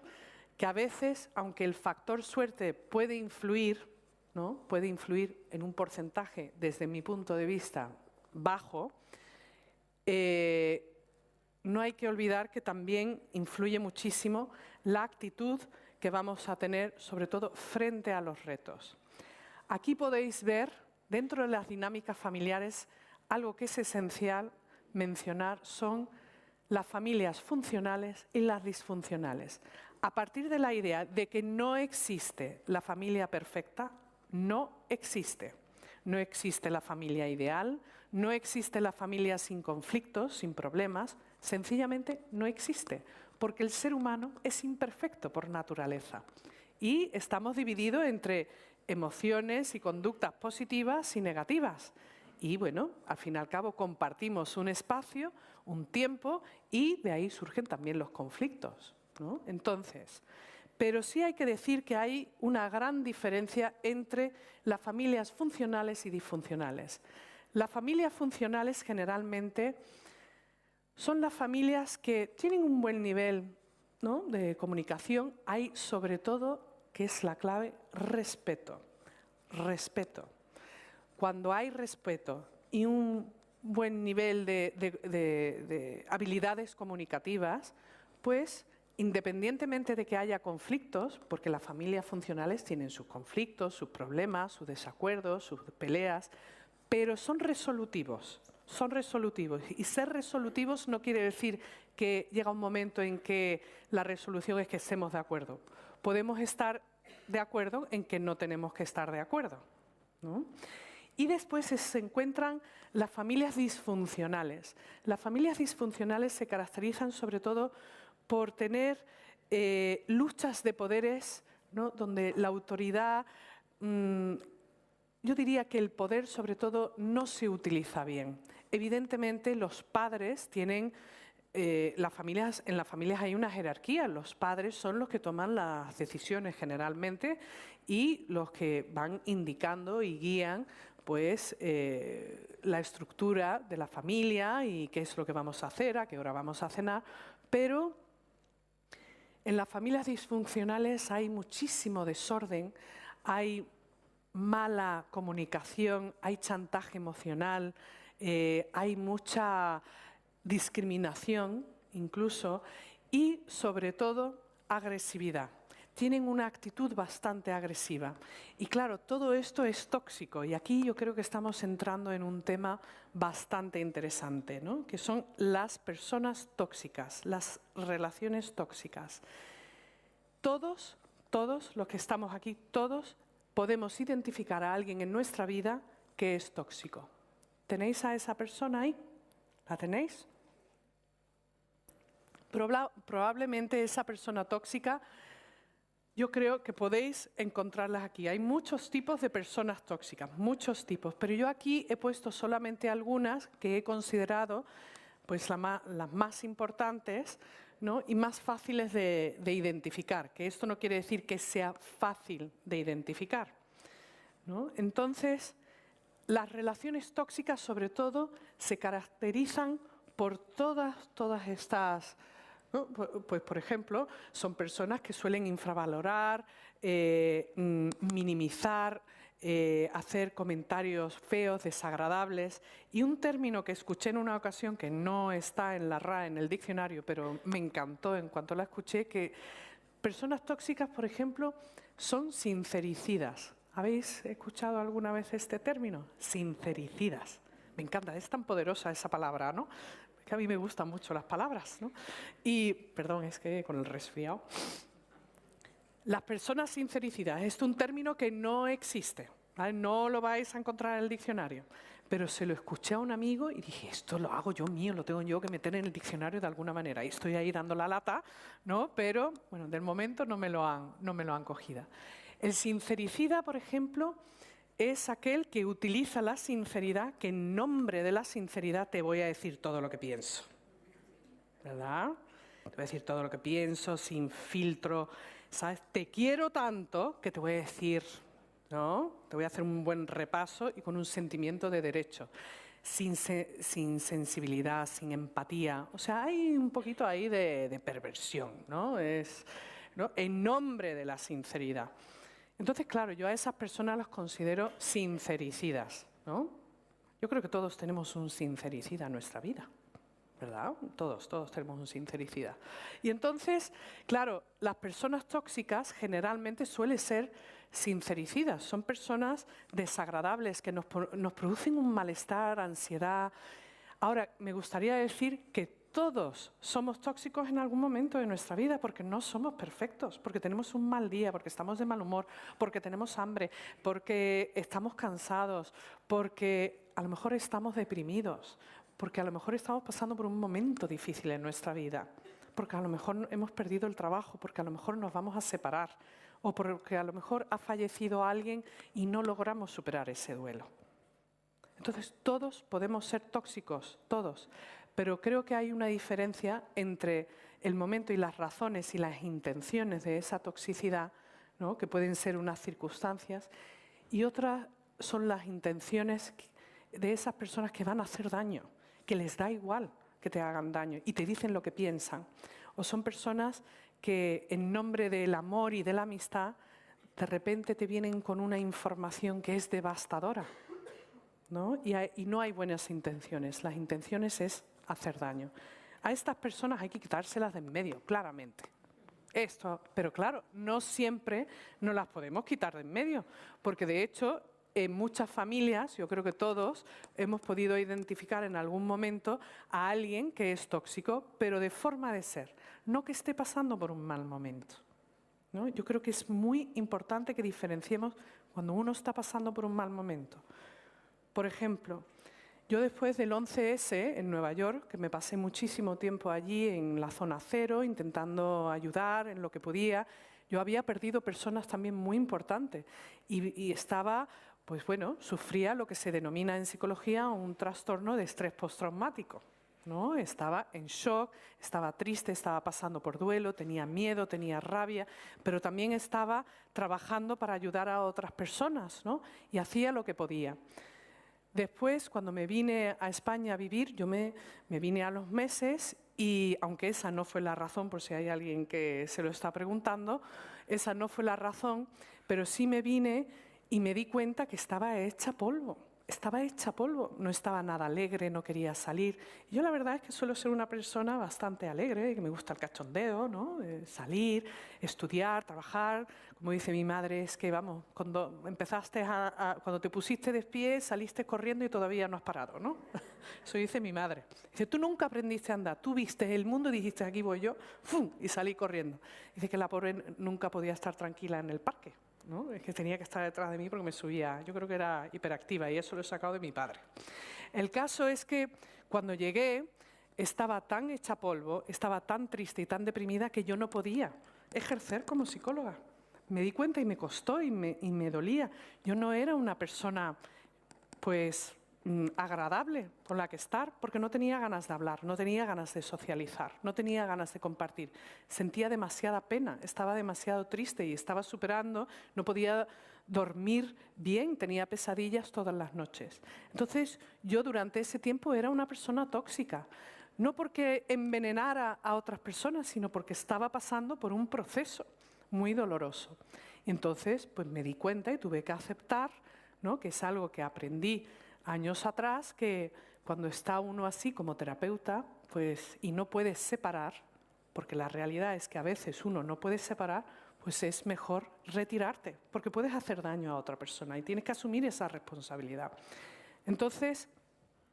que a veces, aunque el factor suerte puede influir, ¿no?, puede influir en un porcentaje, desde mi punto de vista, bajo, no hay que olvidar que también influye muchísimo la actitud que vamos a tener, sobre todo frente a los retos. Aquí podéis ver, dentro de las dinámicas familiares, algo que es esencial mencionar son las familias funcionales y las disfuncionales. A partir de la idea de que no existe la familia perfecta, no existe. No existe la familia ideal, no existe la familia sin conflictos, sin problemas, sencillamente no existe, porque el ser humano es imperfecto por naturaleza. Y estamos divididos entre emociones y conductas positivas y negativas. Y bueno, al fin y al cabo compartimos un espacio, un tiempo, y de ahí surgen también los conflictos, ¿no? Entonces, pero sí hay que decir que hay una gran diferencia entre las familias funcionales y disfuncionales. Las familias funcionales generalmente son las familias que tienen un buen nivel, ¿no?, de comunicación. Hay sobre todo, que es la clave, respeto. Respeto. Cuando hay respeto y un buen nivel de habilidades comunicativas, pues independientemente de que haya conflictos, porque las familias funcionales tienen sus conflictos, sus problemas, sus desacuerdos, sus peleas, pero son resolutivos. Son resolutivos. Y ser resolutivos no quiere decir que llega un momento en que la resolución es que estemos de acuerdo. Podemos estar de acuerdo en que no tenemos que estar de acuerdo, ¿no? Y después se encuentran las familias disfuncionales. Las familias disfuncionales se caracterizan sobre todo por tener luchas de poderes, ¿no?, donde la autoridad, yo diría que el poder sobre todo no se utiliza bien. Evidentemente los padres tienen, en las familias hay una jerarquía, los padres son los que toman las decisiones generalmente y los que van indicando y guían pues la estructura de la familia y qué es lo que vamos a hacer, a qué hora vamos a cenar, pero en las familias disfuncionales hay muchísimo desorden, hay mala comunicación, hay chantaje emocional, hay mucha discriminación incluso y sobre todo agresividad. Tienen una actitud bastante agresiva. Y claro, todo esto es tóxico y aquí yo creo que estamos entrando en un tema bastante interesante, ¿no?, que son las personas tóxicas, las relaciones tóxicas. Todos los que estamos aquí, todos podemos identificar a alguien en nuestra vida que es tóxico. ¿Tenéis a esa persona ahí? ¿La tenéis? Probablemente esa persona tóxica, yo creo que podéis encontrarlas aquí. Hay muchos tipos de personas tóxicas, muchos tipos, pero yo aquí he puesto solamente algunas que he considerado pues las más importantes, ¿no?, y más fáciles de identificar, que esto no quiere decir que sea fácil de identificar, ¿no? Entonces, las relaciones tóxicas sobre todo se caracterizan por todas estas, ¿no? Pues, por ejemplo, son personas que suelen infravalorar, minimizar, hacer comentarios feos, desagradables. Y un término que escuché en una ocasión, que no está en la RAE, en el diccionario, pero me encantó en cuanto la escuché, que personas tóxicas, por ejemplo, son sincericidas. ¿Habéis escuchado alguna vez este término? Sincericidas. Me encanta, es tan poderosa esa palabra, ¿no? Que a mí me gustan mucho las palabras, ¿no? Y, perdón, es que con el resfriado. Las personas sincericidas es un término que no existe, ¿vale? No lo vais a encontrar en el diccionario. Pero se lo escuché a un amigo y dije, esto lo hago yo mío, lo tengo yo que meter en el diccionario de alguna manera. Y estoy ahí dando la lata, ¿no? Pero, bueno, del momento no me lo han cogido. El sincericida, por ejemplo, es aquel que utiliza la sinceridad, que en nombre de la sinceridad te voy a decir todo lo que pienso. ¿Verdad? Te voy a decir todo lo que pienso, sin filtro. ¿Sabes? Te quiero tanto que te voy a decir, ¿no? Te voy a hacer un buen repaso y con un sentimiento de derecho. Sin sensibilidad, sin empatía. O sea, hay un poquito ahí de perversión, ¿no? ¿no? En nombre de la sinceridad. Entonces, claro, yo a esas personas las considero sincericidas, ¿no? Yo creo que todos tenemos un sincericida en nuestra vida, ¿verdad? Todos tenemos un sincericida. Y entonces, claro, las personas tóxicas generalmente suelen ser sincericidas. Son personas desagradables que nos producen un malestar, ansiedad. Ahora, me gustaría decir que todos somos tóxicos en algún momento de nuestra vida porque no somos perfectos, porque tenemos un mal día, porque estamos de mal humor, porque tenemos hambre, porque estamos cansados, porque a lo mejor estamos deprimidos, porque a lo mejor estamos pasando por un momento difícil en nuestra vida, porque a lo mejor hemos perdido el trabajo, porque a lo mejor nos vamos a separar, o porque a lo mejor ha fallecido alguien y no logramos superar ese duelo. Entonces, todos podemos ser tóxicos, todos, pero creo que hay una diferencia entre el momento y las razones y las intenciones de esa toxicidad, ¿no? Que pueden ser unas circunstancias, y otras son las intenciones de esas personas que van a hacer daño, que les da igual que te hagan daño y te dicen lo que piensan. O son personas que en nombre del amor y de la amistad de repente te vienen con una información que es devastadora, ¿no? Y no hay buenas intenciones. Las intenciones es hacer daño. A estas personas hay que quitárselas de en medio, claramente. Pero claro, no siempre nos las podemos quitar de en medio, porque de hecho en muchas familias, yo creo que todos, hemos podido identificar en algún momento a alguien que es tóxico, pero de forma de ser, no que esté pasando por un mal momento, ¿no? Yo creo que es muy importante que diferenciemos cuando uno está pasando por un mal momento. Por ejemplo, yo después del 11S en Nueva York, que me pasé muchísimo tiempo allí en la zona cero, intentando ayudar en lo que podía, yo había perdido personas también muy importantes y estaba, pues bueno, sufría lo que se denomina en psicología un trastorno de estrés postraumático, ¿no? Estaba en shock, estaba triste, estaba pasando por duelo, tenía miedo, tenía rabia, pero también estaba trabajando para ayudar a otras personas, ¿no? Y hacía lo que podía. Después, cuando me vine a España a vivir, yo me vine a los meses y, aunque esa no fue la razón, por si hay alguien que se lo está preguntando, esa no fue la razón, pero sí me vine y me di cuenta que estaba hecha polvo. Estaba hecha polvo, no estaba nada alegre, no quería salir. Yo la verdad es que suelo ser una persona bastante alegre, que me gusta el cachondeo, ¿no? Salir, estudiar, trabajar. Como dice mi madre, es que vamos, cuando cuando te pusiste de pie, saliste corriendo y todavía no has parado, ¿no? Eso dice mi madre. Dice, tú nunca aprendiste a andar, tú viste el mundo y dijiste, aquí voy yo, ¡fum! Y salí corriendo. Dice que la pobre nunca podía estar tranquila en el parque, ¿no? Es que tenía que estar detrás de mí porque me subía, yo creo que era hiperactiva y eso lo he sacado de mi padre. El caso es que cuando llegué estaba tan hecha polvo, estaba tan triste y tan deprimida que yo no podía ejercer como psicóloga. Me di cuenta y me costó y me dolía. Yo no era una persona, pues, agradable con la que estar, porque no tenía ganas de hablar, no tenía ganas de socializar, no tenía ganas de compartir. Sentía demasiada pena, estaba demasiado triste y estaba superando, no podía dormir bien, tenía pesadillas todas las noches. Entonces, yo durante ese tiempo era una persona tóxica, no porque envenenara a otras personas, sino porque estaba pasando por un proceso muy doloroso. Y entonces, pues me di cuenta y tuve que aceptar, ¿no? Que es algo que aprendí años atrás, que cuando está uno así como terapeuta, pues, y no puedes separar, porque la realidad es que a veces uno no puede separar, pues es mejor retirarte, porque puedes hacer daño a otra persona y tienes que asumir esa responsabilidad. Entonces,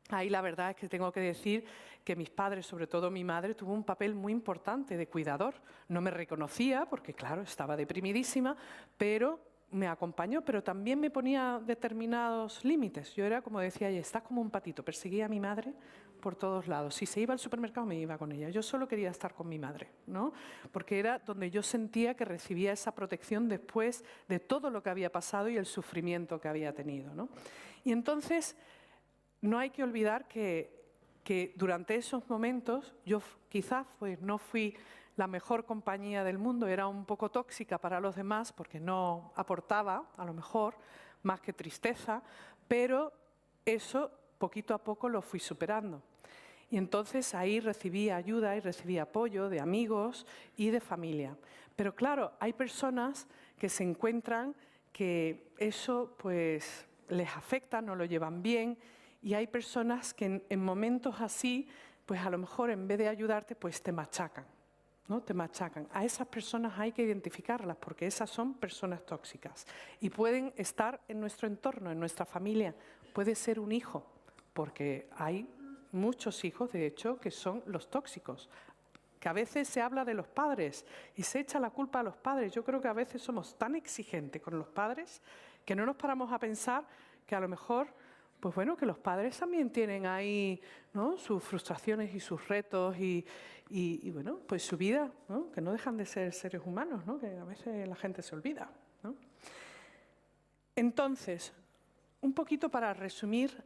ahí la verdad es que tengo que decir que mis padres, sobre todo mi madre, tuvo un papel muy importante de cuidador. No me reconocía porque, claro, estaba deprimidísima, pero me acompañó, pero también me ponía determinados límites. Yo era, como decía ella, estás como un patito, perseguía a mi madre por todos lados. Si se iba al supermercado, me iba con ella. Yo solo quería estar con mi madre, ¿no? Porque era donde yo sentía que recibía esa protección después de todo lo que había pasado y el sufrimiento que había tenido, ¿no? Y entonces, no hay que olvidar que durante esos momentos yo quizás no fui la mejor compañía del mundo, era un poco tóxica para los demás porque no aportaba, a lo mejor, más que tristeza, pero eso poquito a poco lo fui superando. Y entonces ahí recibí ayuda y recibí apoyo de amigos y de familia. Pero claro, hay personas que se encuentran que eso pues les afecta, no lo llevan bien, y hay personas que en momentos así, pues a lo mejor en vez de ayudarte, pues te machacan, ¿no? Te machacan. A esas personas hay que identificarlas porque esas son personas tóxicas y pueden estar en nuestro entorno, en nuestra familia. Puede ser un hijo, porque hay muchos hijos, de hecho, que son los tóxicos. Que a veces se habla de los padres y se echa la culpa a los padres. Yo creo que a veces somos tan exigentes con los padres que no nos paramos a pensar que a lo mejor, pues bueno, que los padres también tienen ahí, ¿no?, sus frustraciones y sus retos y bueno, pues su vida, ¿no?, que no dejan de ser seres humanos, ¿no?, que a veces la gente se olvida, ¿no? Entonces, un poquito para resumir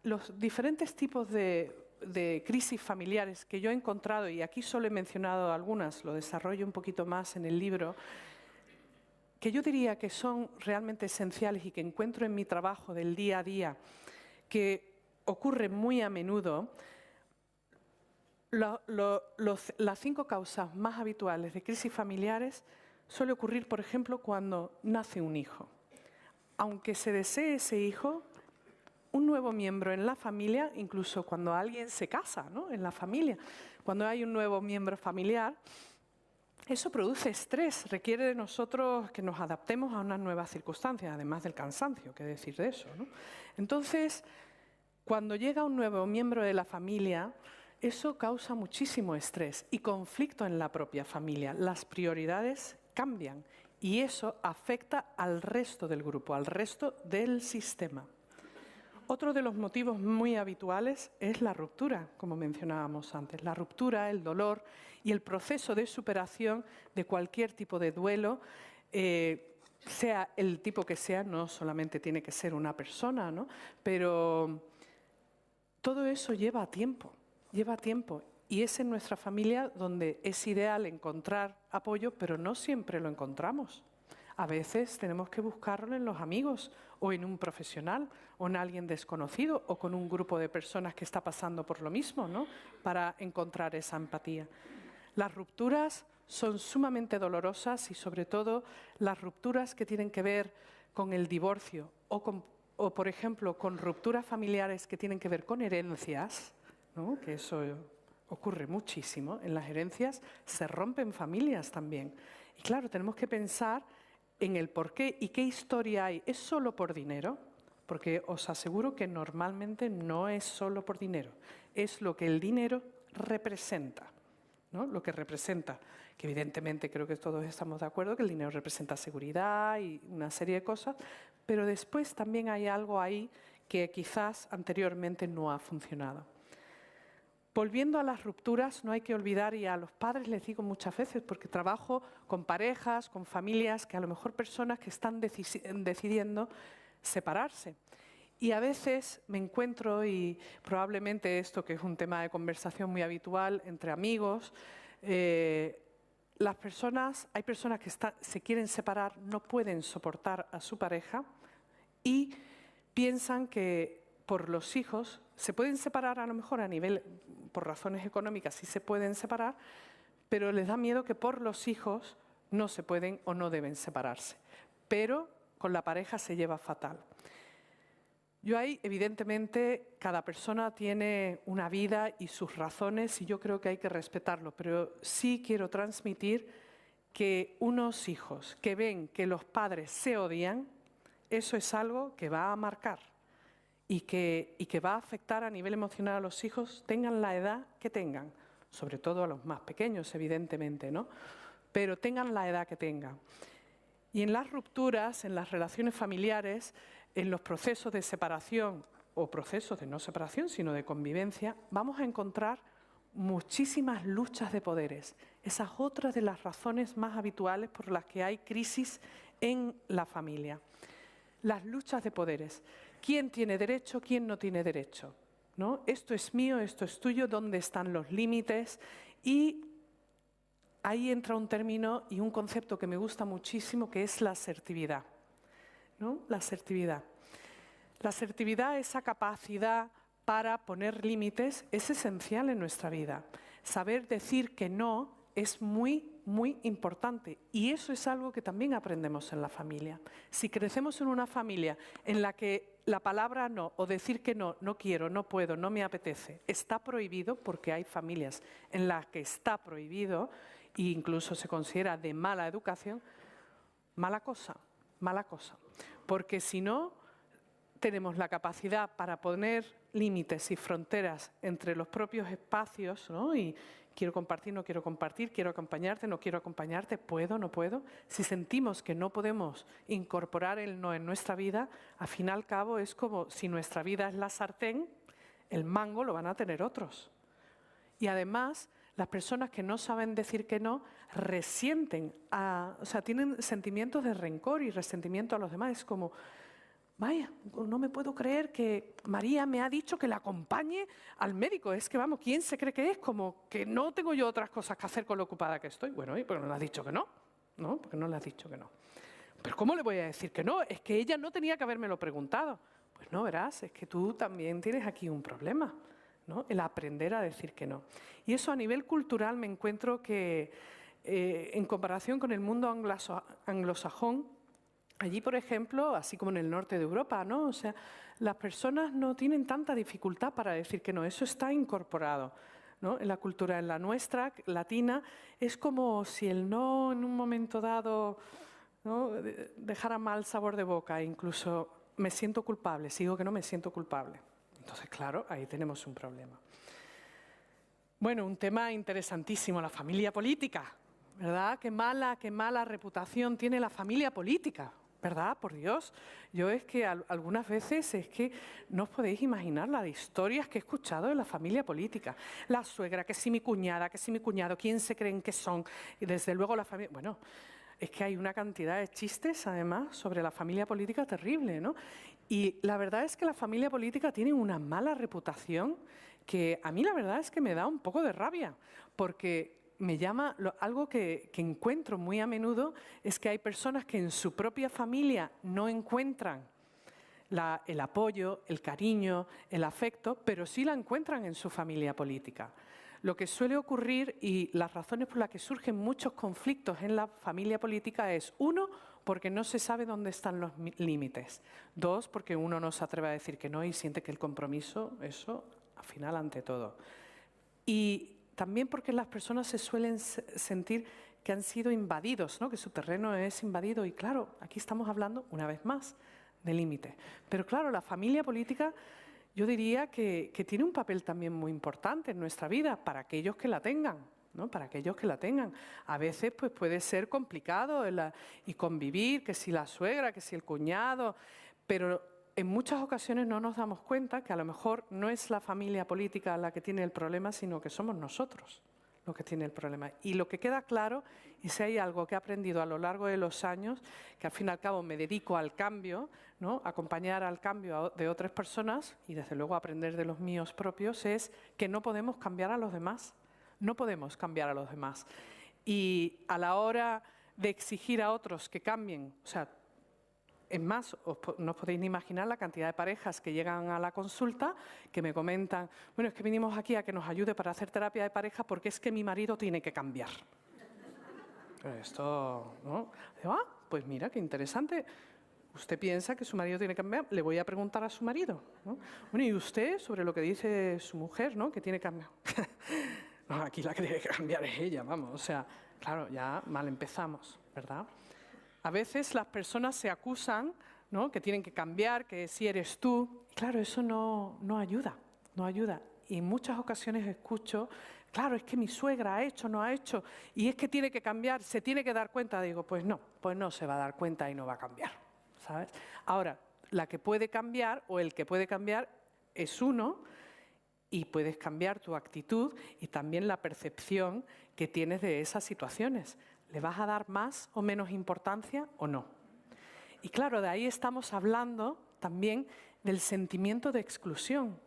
los diferentes tipos de crisis familiares que yo he encontrado, y aquí solo he mencionado algunas, lo desarrollo un poquito más en el libro, que yo diría que son realmente esenciales y que encuentro en mi trabajo del día a día, que ocurre muy a menudo. Las 5 causas más habituales de crisis familiares suele ocurrir, por ejemplo, cuando nace un hijo. Aunque se desee ese hijo, un nuevo miembro en la familia, incluso cuando alguien se casa, ¿no?, en la familia, cuando hay un nuevo miembro familiar, eso produce estrés, requiere de nosotros que nos adaptemos a unas nuevas circunstancias, además del cansancio, qué decir de eso, ¿no? Entonces, cuando llega un nuevo miembro de la familia, eso causa muchísimo estrés y conflicto en la propia familia. Las prioridades cambian y eso afecta al resto del grupo, al resto del sistema. Otro de los motivos muy habituales es la ruptura, como mencionábamos antes. La ruptura, el dolor y el proceso de superación de cualquier tipo de duelo, sea el tipo que sea, no solamente tiene que ser una persona, ¿no?, pero todo eso lleva tiempo. Y es en nuestra familia donde es ideal encontrar apoyo, pero no siempre lo encontramos. A veces tenemos que buscarlo en los amigos o en un profesional o en alguien desconocido o con un grupo de personas que está pasando por lo mismo, ¿no?, para encontrar esa empatía. Las rupturas son sumamente dolorosas y sobre todo las rupturas que tienen que ver con el divorcio o por ejemplo, con rupturas familiares que tienen que ver con herencias, ¿no?, que eso ocurre muchísimo. En las herencias se rompen familias también. Y claro, tenemos que pensar en el por qué y qué historia hay. ¿Es solo por dinero? Porque os aseguro que normalmente no es solo por dinero. Es lo que el dinero representa, ¿no?, lo que representa. Que evidentemente creo que todos estamos de acuerdo que el dinero representa seguridad y una serie de cosas, pero después también hay algo ahí que quizás anteriormente no ha funcionado. Volviendo a las rupturas, no hay que olvidar, y a los padres les digo muchas veces, porque trabajo con parejas, con familias, que a lo mejor personas que están decidiendo separarse. Y a veces me encuentro, y probablemente esto que es un tema de conversación muy habitual entre amigos, hay personas que se quieren separar, no pueden soportar a su pareja y piensan que por los hijos se pueden separar, a lo mejor a nivel, por razones económicas sí se pueden separar, pero les da miedo que por los hijos no se pueden o no deben separarse. Pero con la pareja se lleva fatal. Yo ahí, evidentemente, cada persona tiene una vida y sus razones y yo creo que hay que respetarlo, pero sí quiero transmitir que unos hijos que ven que los padres se odian, eso es algo que va a marcar y que va a afectar a nivel emocional a los hijos, tengan la edad que tengan, sobre todo a los más pequeños, evidentemente, ¿no?, pero tengan la edad que tengan. Y en las rupturas, en las relaciones familiares, en los procesos de separación o procesos de no separación, sino de convivencia, vamos a encontrar muchísimas luchas de poderes. Esa es otra de las razones más habituales por las que hay crisis en la familia. Las luchas de poderes. ¿Quién tiene derecho? ¿Quién no tiene derecho? ¿No? Esto es mío, esto es tuyo, ¿dónde están los límites? Y ahí entra un término y un concepto que me gusta muchísimo, que es la asertividad, ¿no? La asertividad. La asertividad, esa capacidad para poner límites, es esencial en nuestra vida. Saber decir que no es muy, muy importante. Y eso es algo que también aprendemos en la familia. Si crecemos en una familia en la que la palabra no, o decir que no, no quiero, no puedo, no me apetece, está prohibido, porque hay familias en las que está prohibido, e incluso se considera de mala educación, mala cosa, mala cosa. Porque si no tenemos la capacidad para poner límites y fronteras entre los propios espacios, ¿no? Y quiero compartir, no quiero compartir, quiero acompañarte, no quiero acompañarte, puedo, no puedo. Si sentimos que no podemos incorporar el no en nuestra vida, al fin y al cabo es como si nuestra vida es la sartén, el mango lo van a tener otros. Y además, las personas que no saben decir que no resienten, o sea, tienen sentimientos de rencor y resentimiento a los demás. Es como, vaya, no me puedo creer que María me ha dicho que la acompañe al médico. Es que, vamos, ¿quién se cree que es? Como que no tengo yo otras cosas que hacer con lo ocupada que estoy. Bueno, ¿y por qué no le has dicho que no? ¿No? ¿Por qué no le has dicho que no? ¿Pero cómo le voy a decir que no? Es que ella no tenía que habérmelo preguntado. Pues no, verás, es que tú también tienes aquí un problema, ¿no? El aprender a decir que no. Y eso a nivel cultural me encuentro que, en comparación con el mundo anglosajón, allí, por ejemplo, así como en el norte de Europa, ¿no? O sea, las personas no tienen tanta dificultad para decir que no, eso está incorporado, ¿no? En la cultura, en la nuestra, latina, es como si el no en un momento dado, ¿no?, dejara mal sabor de boca, incluso me siento culpable, si digo que no me siento culpable. Entonces, claro, ahí tenemos un problema. Bueno, un tema interesantísimo, la familia política, ¿verdad? Qué mala reputación tiene la familia política, ¿verdad? Por Dios, yo es que algunas veces es que no os podéis imaginar las historias que he escuchado de la familia política. La suegra, que si mi cuñada, que si mi cuñado, ¿quién se creen que son? Y desde luego la familia... Bueno, es que hay una cantidad de chistes, además, sobre la familia política terrible, ¿no? Y la verdad es que la familia política tiene una mala reputación que a mí la verdad es que me da un poco de rabia, porque me llama, algo que encuentro muy a menudo es que hay personas que en su propia familia no encuentran el apoyo, el cariño, el afecto, pero sí la encuentran en su familia política. Lo que suele ocurrir y las razones por las que surgen muchos conflictos en la familia política es, uno, porque no se sabe dónde están los límites. Dos, porque uno no se atreve a decir que no y siente que el compromiso, eso, al final, ante todo. Y también porque las personas se suelen sentir que han sido invadidos, ¿no? Que su terreno es invadido. Y claro, aquí estamos hablando, una vez más, de límites. Pero claro, la familia política, yo diría que tiene un papel también muy importante en nuestra vida, para aquellos que la tengan, ¿no? Para aquellos que la tengan. A veces pues, puede ser complicado y convivir, que si la suegra, que si el cuñado, pero en muchas ocasiones no nos damos cuenta que a lo mejor no es la familia política la que tiene el problema, sino que somos nosotros los que tienen el problema. Y lo que queda claro, y si hay algo que he aprendido a lo largo de los años, que al fin y al cabo me dedico al cambio, ¿no?, acompañar al cambio de otras personas y desde luego aprender de los míos propios, es que no podemos cambiar a los demás. No podemos cambiar a los demás. Y a la hora de exigir a otros que cambien, o sea, es más, no os podéis ni imaginar la cantidad de parejas que llegan a la consulta que me comentan, bueno, es que vinimos aquí a que nos ayude para hacer terapia de pareja porque es que mi marido tiene que cambiar. Esto, ¿no? Digo, pues mira, qué interesante. Usted piensa que su marido tiene que cambiar, le voy a preguntar a su marido, ¿no? Bueno, y usted sobre lo que dice su mujer, ¿no?, que tiene que cambiar. No, aquí la que tiene que cambiar es ella, vamos, o sea, claro, ya mal empezamos, ¿verdad? A veces las personas se acusan, ¿no?, que tienen que cambiar, que si eres tú. Claro, eso no ayuda, no ayuda. y en muchas ocasiones escucho, claro, es que mi suegra ha hecho, no ha hecho, y es que tiene que cambiar, se tiene que dar cuenta. Digo, pues no se va a dar cuenta y no va a cambiar, ¿sabes? Ahora, la que puede cambiar o el que puede cambiar es uno, y puedes cambiar tu actitud y también la percepción que tienes de esas situaciones. ¿Le vas a dar más o menos importancia o no? Y claro, de ahí estamos hablando también del sentimiento de exclusión,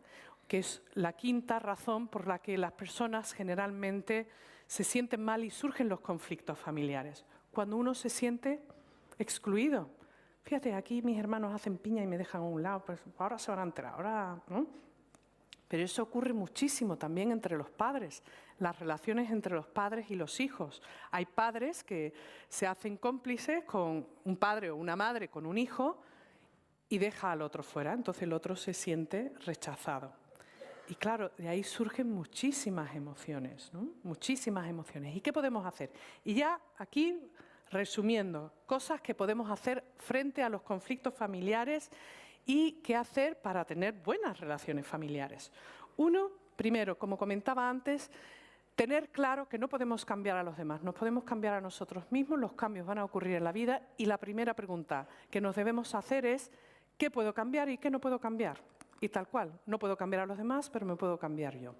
que es la quinta razón por la que las personas generalmente se sienten mal y surgen los conflictos familiares. Cuando uno se siente excluido. Fíjate, aquí mis hermanos hacen piña y me dejan a un lado, pues ahora se van a enterar, ahora, ¿no? Pero eso ocurre muchísimo también entre los padres, las relaciones entre los padres y los hijos. Hay padres que se hacen cómplices con un padre o una madre con un hijo y deja al otro fuera, entonces el otro se siente rechazado. Y claro, de ahí surgen muchísimas emociones, ¿no? Muchísimas emociones. ¿Y qué podemos hacer? Y ya aquí, resumiendo, cosas que podemos hacer frente a los conflictos familiares y qué hacer para tener buenas relaciones familiares. Uno, primero, como comentaba antes, tener claro que no podemos cambiar a los demás, nos podemos cambiar a nosotros mismos, los cambios van a ocurrir en la vida y la primera pregunta que nos debemos hacer es ¿qué puedo cambiar y qué no puedo cambiar? Y tal cual, no puedo cambiar a los demás, pero me puedo cambiar yo.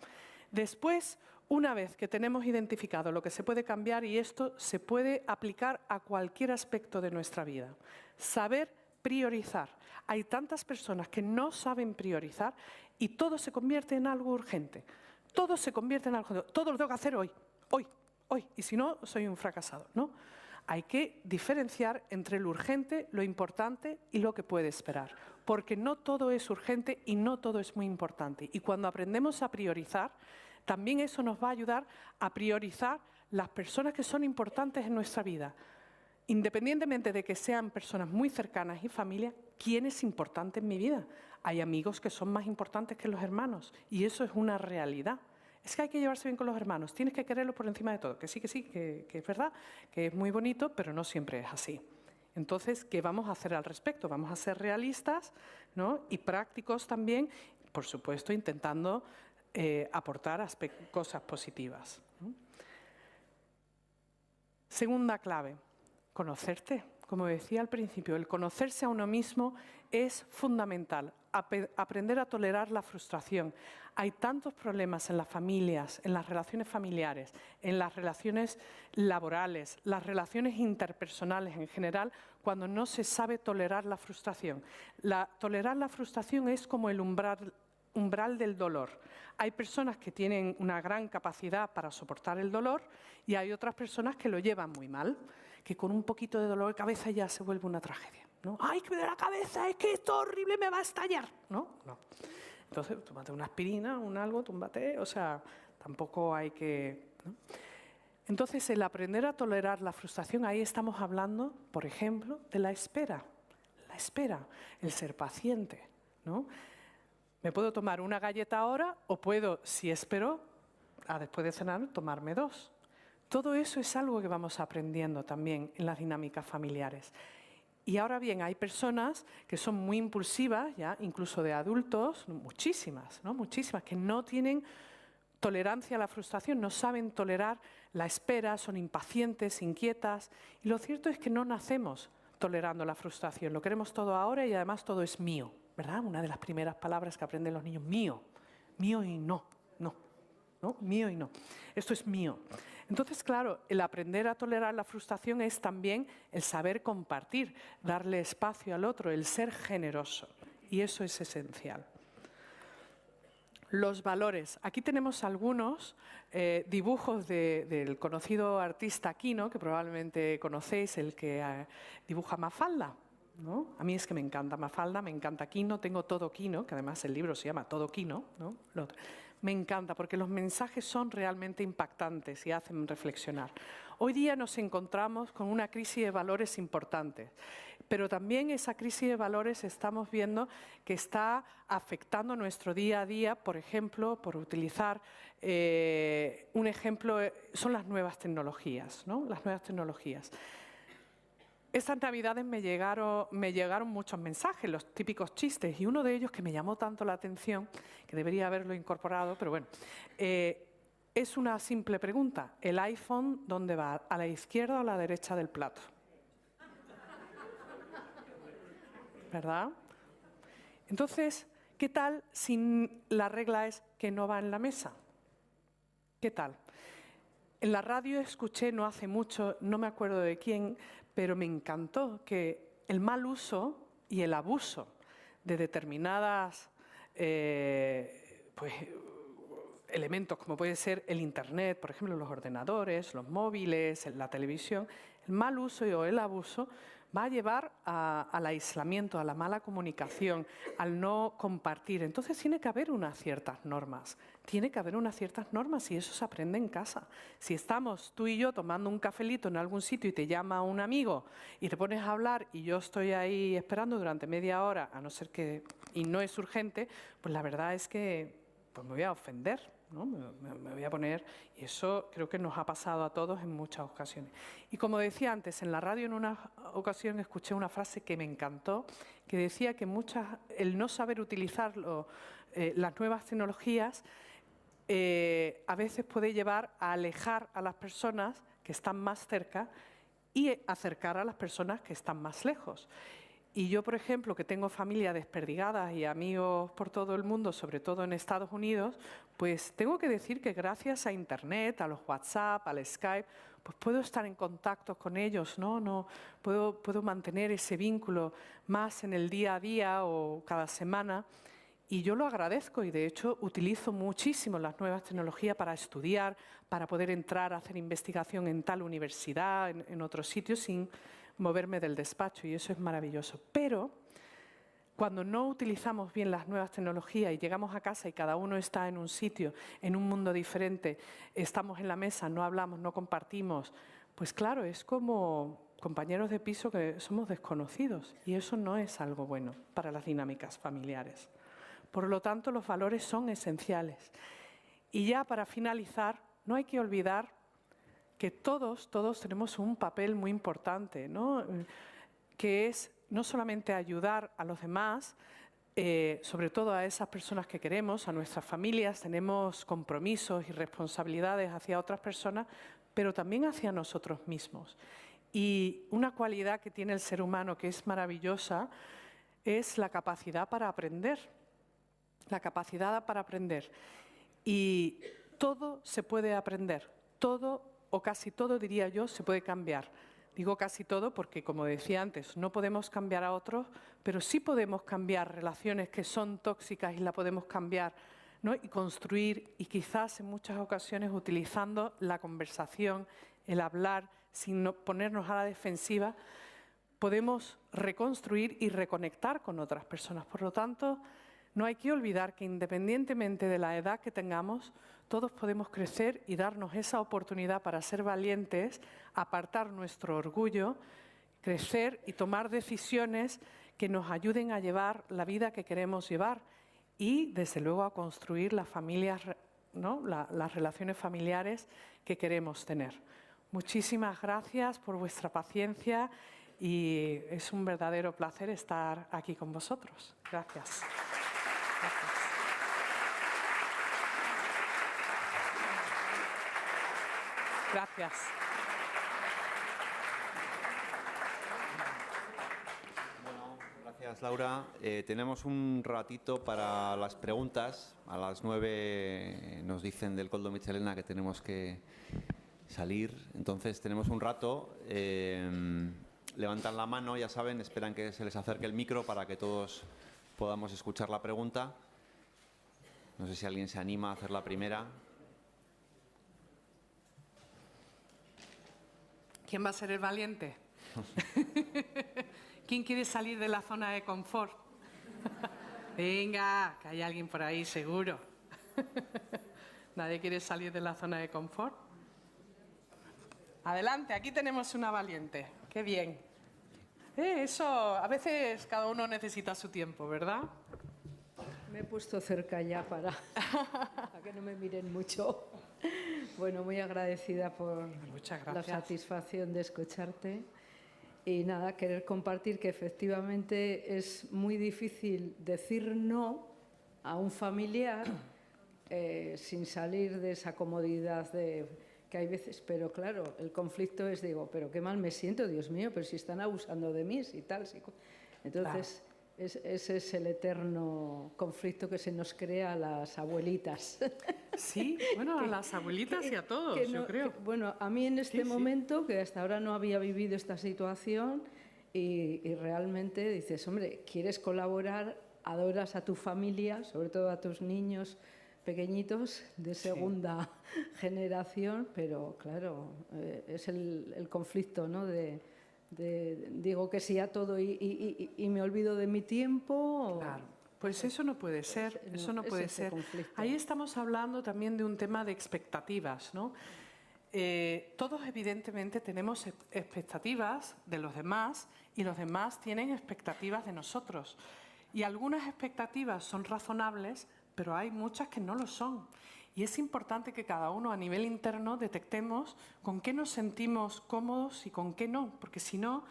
Después, una vez que tenemos identificado lo que se puede cambiar, y esto se puede aplicar a cualquier aspecto de nuestra vida, saber priorizar. Hay tantas personas que no saben priorizar y todo se convierte en algo urgente. Todo se convierte en algo urgente. Todo lo tengo que hacer hoy. Y si no, soy un fracasado, ¿no? Hay que diferenciar entre lo urgente, lo importante y lo que puede esperar. Porque no todo es urgente y no todo es muy importante. Y cuando aprendemos a priorizar, también eso nos va a ayudar a priorizar las personas que son importantes en nuestra vida. Independientemente de que sean personas muy cercanas y familia, ¿quién es importante en mi vida? Hay amigos que son más importantes que los hermanos y eso es una realidad. Es que hay que llevarse bien con los hermanos, tienes que quererlos por encima de todo, que sí, que es verdad, que es muy bonito, pero no siempre es así. Entonces, ¿qué vamos a hacer al respecto? Vamos a ser realistas, ¿no? Y prácticos también, por supuesto, intentando aportar cosas positivas, ¿no? Segunda clave. Conocerte, como decía al principio, el conocerse a uno mismo es fundamental. Aprender a tolerar la frustración. Hay tantos problemas en las familias, en las relaciones familiares, en las relaciones laborales, las relaciones interpersonales en general, cuando no se sabe tolerar la frustración. Tolerar la frustración es como el umbral del dolor. Hay personas que tienen una gran capacidad para soportar el dolor y hay otras personas que lo llevan muy mal, que con un poquito de dolor de cabeza ya se vuelve una tragedia, ¿no? ¡Ay, que me duele la cabeza! ¡Es que esto horrible me va a estallar! ¿No? Entonces, tómate una aspirina, un algo, túmbate, o sea, tampoco hay que, ¿no? Entonces, el aprender a tolerar la frustración, ahí estamos hablando, por ejemplo, de la espera. La espera, el ser paciente, ¿no? Me puedo tomar una galleta ahora o puedo, si espero, después de cenar, tomarme 2. Todo eso es algo que vamos aprendiendo también en las dinámicas familiares. Y ahora bien, hay personas que son muy impulsivas, ya incluso de adultos, muchísimas, ¿no? Muchísimas, que no tienen tolerancia a la frustración, no saben tolerar la espera, son impacientes, inquietas. Y lo cierto es que no nacemos tolerando la frustración, lo queremos todo ahora y además todo es mío, ¿verdad? Una de las primeras palabras que aprenden los niños, mío, mío y no, mío y no, esto es mío. Entonces, claro, el aprender a tolerar la frustración es también el saber compartir, darle espacio al otro, el ser generoso. Y eso es esencial. Los valores. Aquí tenemos algunos dibujos del conocido artista Quino, que probablemente conocéis, el que dibuja Mafalda, ¿no? A mí es que me encanta Mafalda, me encanta Quino, tengo todo Quino, que además el libro se llama Todo Quino, ¿no? Me encanta porque los mensajes son realmente impactantes y hacen reflexionar. Hoy día nos encontramos con una crisis de valores importante, pero también esa crisis de valores estamos viendo que está afectando nuestro día a día, por ejemplo, por utilizar un ejemplo, son las nuevas tecnologías, ¿no? Las nuevas tecnologías. Estas Navidades me llegaron muchos mensajes, los típicos chistes, y uno de ellos que me llamó tanto la atención, que debería haberlo incorporado, pero bueno, es una simple pregunta. ¿El iPhone dónde va? ¿A la izquierda o a la derecha del plato? ¿Verdad? Entonces, ¿qué tal si la regla es que no va en la mesa? ¿Qué tal? En la radio escuché no hace mucho, no me acuerdo de quién, pero me encantó que el mal uso y el abuso de determinadas elementos, como puede ser el Internet, por ejemplo, los ordenadores, los móviles, la televisión, el mal uso o el abuso va a llevar al aislamiento, a la mala comunicación, al no compartir. Entonces tiene que haber unas ciertas normas. Tiene que haber unas ciertas normas y eso se aprende en casa. Si estamos tú y yo tomando un cafelito en algún sitio y te llama un amigo y te pones a hablar y yo estoy ahí esperando durante media hora, a no ser que, y no es urgente, pues la verdad es que pues me voy a ofender, ¿no? Me voy a poner, y eso creo que nos ha pasado a todos en muchas ocasiones. Y como decía antes, en la radio en una ocasión escuché una frase que me encantó, que decía que el no saber utilizar las nuevas tecnologías a veces puede llevar a alejar a las personas que están más cerca y acercar a las personas que están más lejos. Y yo, por ejemplo, que tengo familia desperdigada y amigos por todo el mundo, sobre todo en Estados Unidos, pues tengo que decir que gracias a Internet, a los WhatsApp, al Skype, pues puedo estar en contacto con ellos, ¿no? Puedo mantener ese vínculo más en el día a día o cada semana. Y yo lo agradezco y, de hecho, utilizo muchísimo las nuevas tecnologías para estudiar, para poder entrar a hacer investigación en tal universidad, en otros sitios, sin moverme del despacho, y eso es maravilloso. Pero cuando no utilizamos bien las nuevas tecnologías y llegamos a casa y cada uno está en un sitio, en un mundo diferente, estamos en la mesa, no hablamos, no compartimos, pues claro, es como compañeros de piso que somos desconocidos y eso no es algo bueno para las dinámicas familiares. Por lo tanto, los valores son esenciales. Y ya para finalizar, no hay que olvidar que todos tenemos un papel muy importante, ¿no? Que es no solamente ayudar a los demás, sobre todo a esas personas que queremos, a nuestras familias, tenemos compromisos y responsabilidades hacia otras personas, pero también hacia nosotros mismos. Y una cualidad que tiene el ser humano que es maravillosa es la capacidad para aprender. La capacidad para aprender. Y todo se puede aprender, todo o casi todo, diría yo, se puede cambiar. Digo casi todo porque, como decía antes, no podemos cambiar a otros, pero sí podemos cambiar relaciones que son tóxicas y la podemos cambiar, ¿no? Y construir, y quizás en muchas ocasiones utilizando la conversación, el hablar, sin ponernos a la defensiva, podemos reconstruir y reconectar con otras personas. Por lo tanto, no hay que olvidar que independientemente de la edad que tengamos, todos podemos crecer y darnos esa oportunidad para ser valientes, apartar nuestro orgullo, crecer y tomar decisiones que nos ayuden a llevar la vida que queremos llevar y, desde luego, a construir las familias, ¿no? Las relaciones familiares que queremos tener. Muchísimas gracias por vuestra paciencia y es un verdadero placer estar aquí con vosotros. Gracias. Gracias. Bueno, gracias, Laura. Tenemos un ratito para las preguntas. A las 9 nos dicen del Coldo Michelena que tenemos que salir. Entonces tenemos un rato. Levantan la mano, ya saben, esperan que se les acerque el micro para que todos podamos escuchar la pregunta. No sé si alguien se anima a hacer la primera. ¿Quién va a ser el valiente? ¿Quién quiere salir de la zona de confort? Venga, que hay alguien por ahí, seguro. ¿Nadie quiere salir de la zona de confort? Adelante, aquí tenemos una valiente. Qué bien. Eso, a veces cada uno necesita su tiempo, ¿verdad? Me he puesto cerca ya para que no me miren mucho. Bueno, muy agradecida por Muchas la gracias. satisfacción de escucharte Y nada, querer compartir que efectivamente es muy difícil decir no a un familiar sin salir de esa comodidad que hay veces, pero claro, el conflicto es, digo, pero qué mal me siento, Dios mío, pero si están abusando de mí, si tal, si... Entonces, ese es el eterno conflicto que se nos crea a las abuelitas. Sí, bueno, a las abuelitas y a todos, yo creo. Bueno, a mí en este momento, que hasta ahora no había vivido esta situación, y realmente dices, hombre, quieres colaborar, adoras a tu familia, sobre todo a tus niños pequeñitos de segunda generación, pero claro, es el conflicto, ¿no? Digo que sí a todo y me olvido de mi tiempo. Claro, pues eso no puede ser, eso no puede ser. Conflicto. Ahí estamos hablando también de un tema de expectativas, ¿no? Todos evidentemente tenemos expectativas de los demás y los demás tienen expectativas de nosotros. Y algunas expectativas son razonables, pero hay muchas que no lo son. Y es importante que cada uno a nivel interno detectemos con qué nos sentimos cómodos y con qué no, porque si no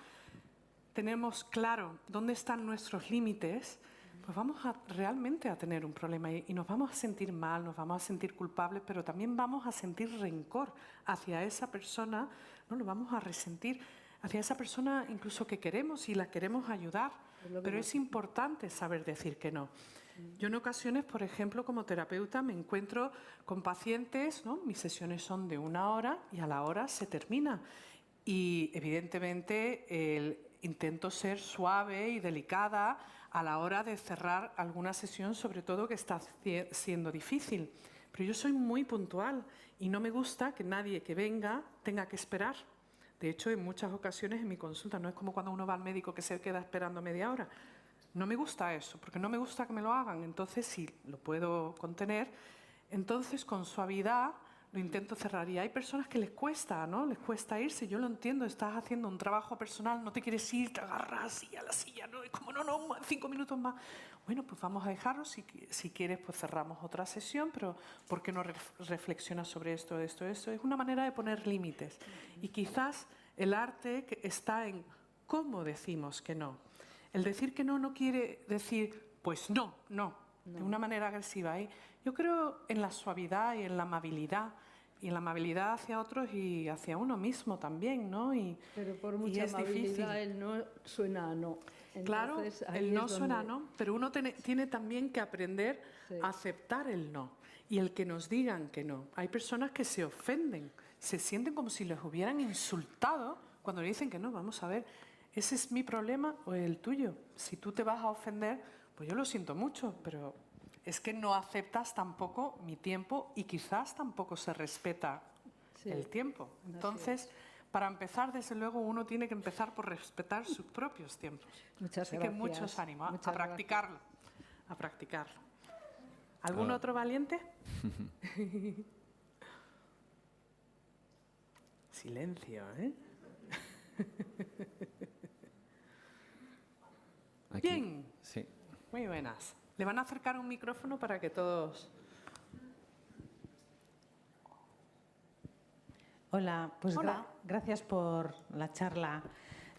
tenemos claro dónde están nuestros límites, pues vamos realmente a tener un problema y nos vamos a sentir mal, nos vamos a sentir culpables, pero también vamos a sentir rencor hacia esa persona, ¿no? Lo vamos a resentir hacia esa persona incluso que queremos y la queremos ayudar, pero es importante saber decir que no. Yo en ocasiones, por ejemplo, como terapeuta me encuentro con pacientes, ¿no? Mis sesiones son de 1 hora y a la hora se termina. Y evidentemente intento ser suave y delicada a la hora de cerrar alguna sesión, sobre todo que está siendo difícil. Pero yo soy muy puntual y no me gusta que nadie que venga tenga que esperar. De hecho, en muchas ocasiones en mi consulta, no es como cuando uno va al médico que se queda esperando media hora. No me gusta eso, porque no me gusta que me lo hagan. Entonces, si lo puedo contener, entonces con suavidad lo intento cerrar. Y hay personas que les cuesta, ¿no? Les cuesta irse. Yo lo entiendo, estás haciendo un trabajo personal, no te quieres ir, te agarras así a la silla, ¿no? Es como, no, 5 minutos más. Bueno, pues vamos a dejarlo. Si quieres, pues cerramos otra sesión, pero ¿por qué no reflexionas sobre esto? Es una manera de poner límites. Y quizás el arte está en cómo decimos que no. El decir que no quiere decir, pues no, de una manera agresiva. Yo creo en la suavidad y en la amabilidad hacia otros y hacia uno mismo también, ¿no? Pero por mucha amabilidad el no suena a no. Entonces, claro, el no suena a no, pero uno tiene también que aprender a aceptar el no y el que nos digan que no. Hay personas que se ofenden, se sienten como si les hubieran insultado cuando le dicen que no. Vamos a ver, ¿ese es mi problema o el tuyo? Si tú te vas a ofender, pues yo lo siento mucho, pero es que no aceptas tampoco mi tiempo y quizás tampoco se respeta el tiempo. Entonces, para empezar, desde luego, uno tiene que empezar por respetar sus propios tiempos. Muchas gracias. Así que muchos ánimos a practicarlo. A practicarlo. ¿Algún otro valiente? Silencio, ¿eh? Aquí. Bien. Sí. Muy buenas. Le van a acercar un micrófono para que todos... Hola, pues Hola. Gracias por la charla.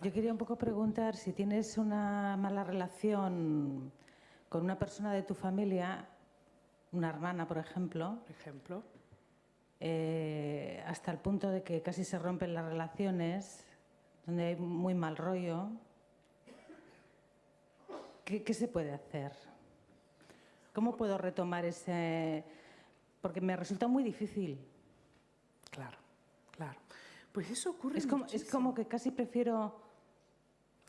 Yo quería un poco preguntar si tienes una mala relación con una persona de tu familia, una hermana, por ejemplo. Hasta el punto de que casi se rompen las relaciones, donde hay muy mal rollo. ¿Qué se puede hacer? ¿Cómo puedo retomar ese...? Porque me resulta muy difícil. Claro. Pues eso ocurre es como que casi prefiero...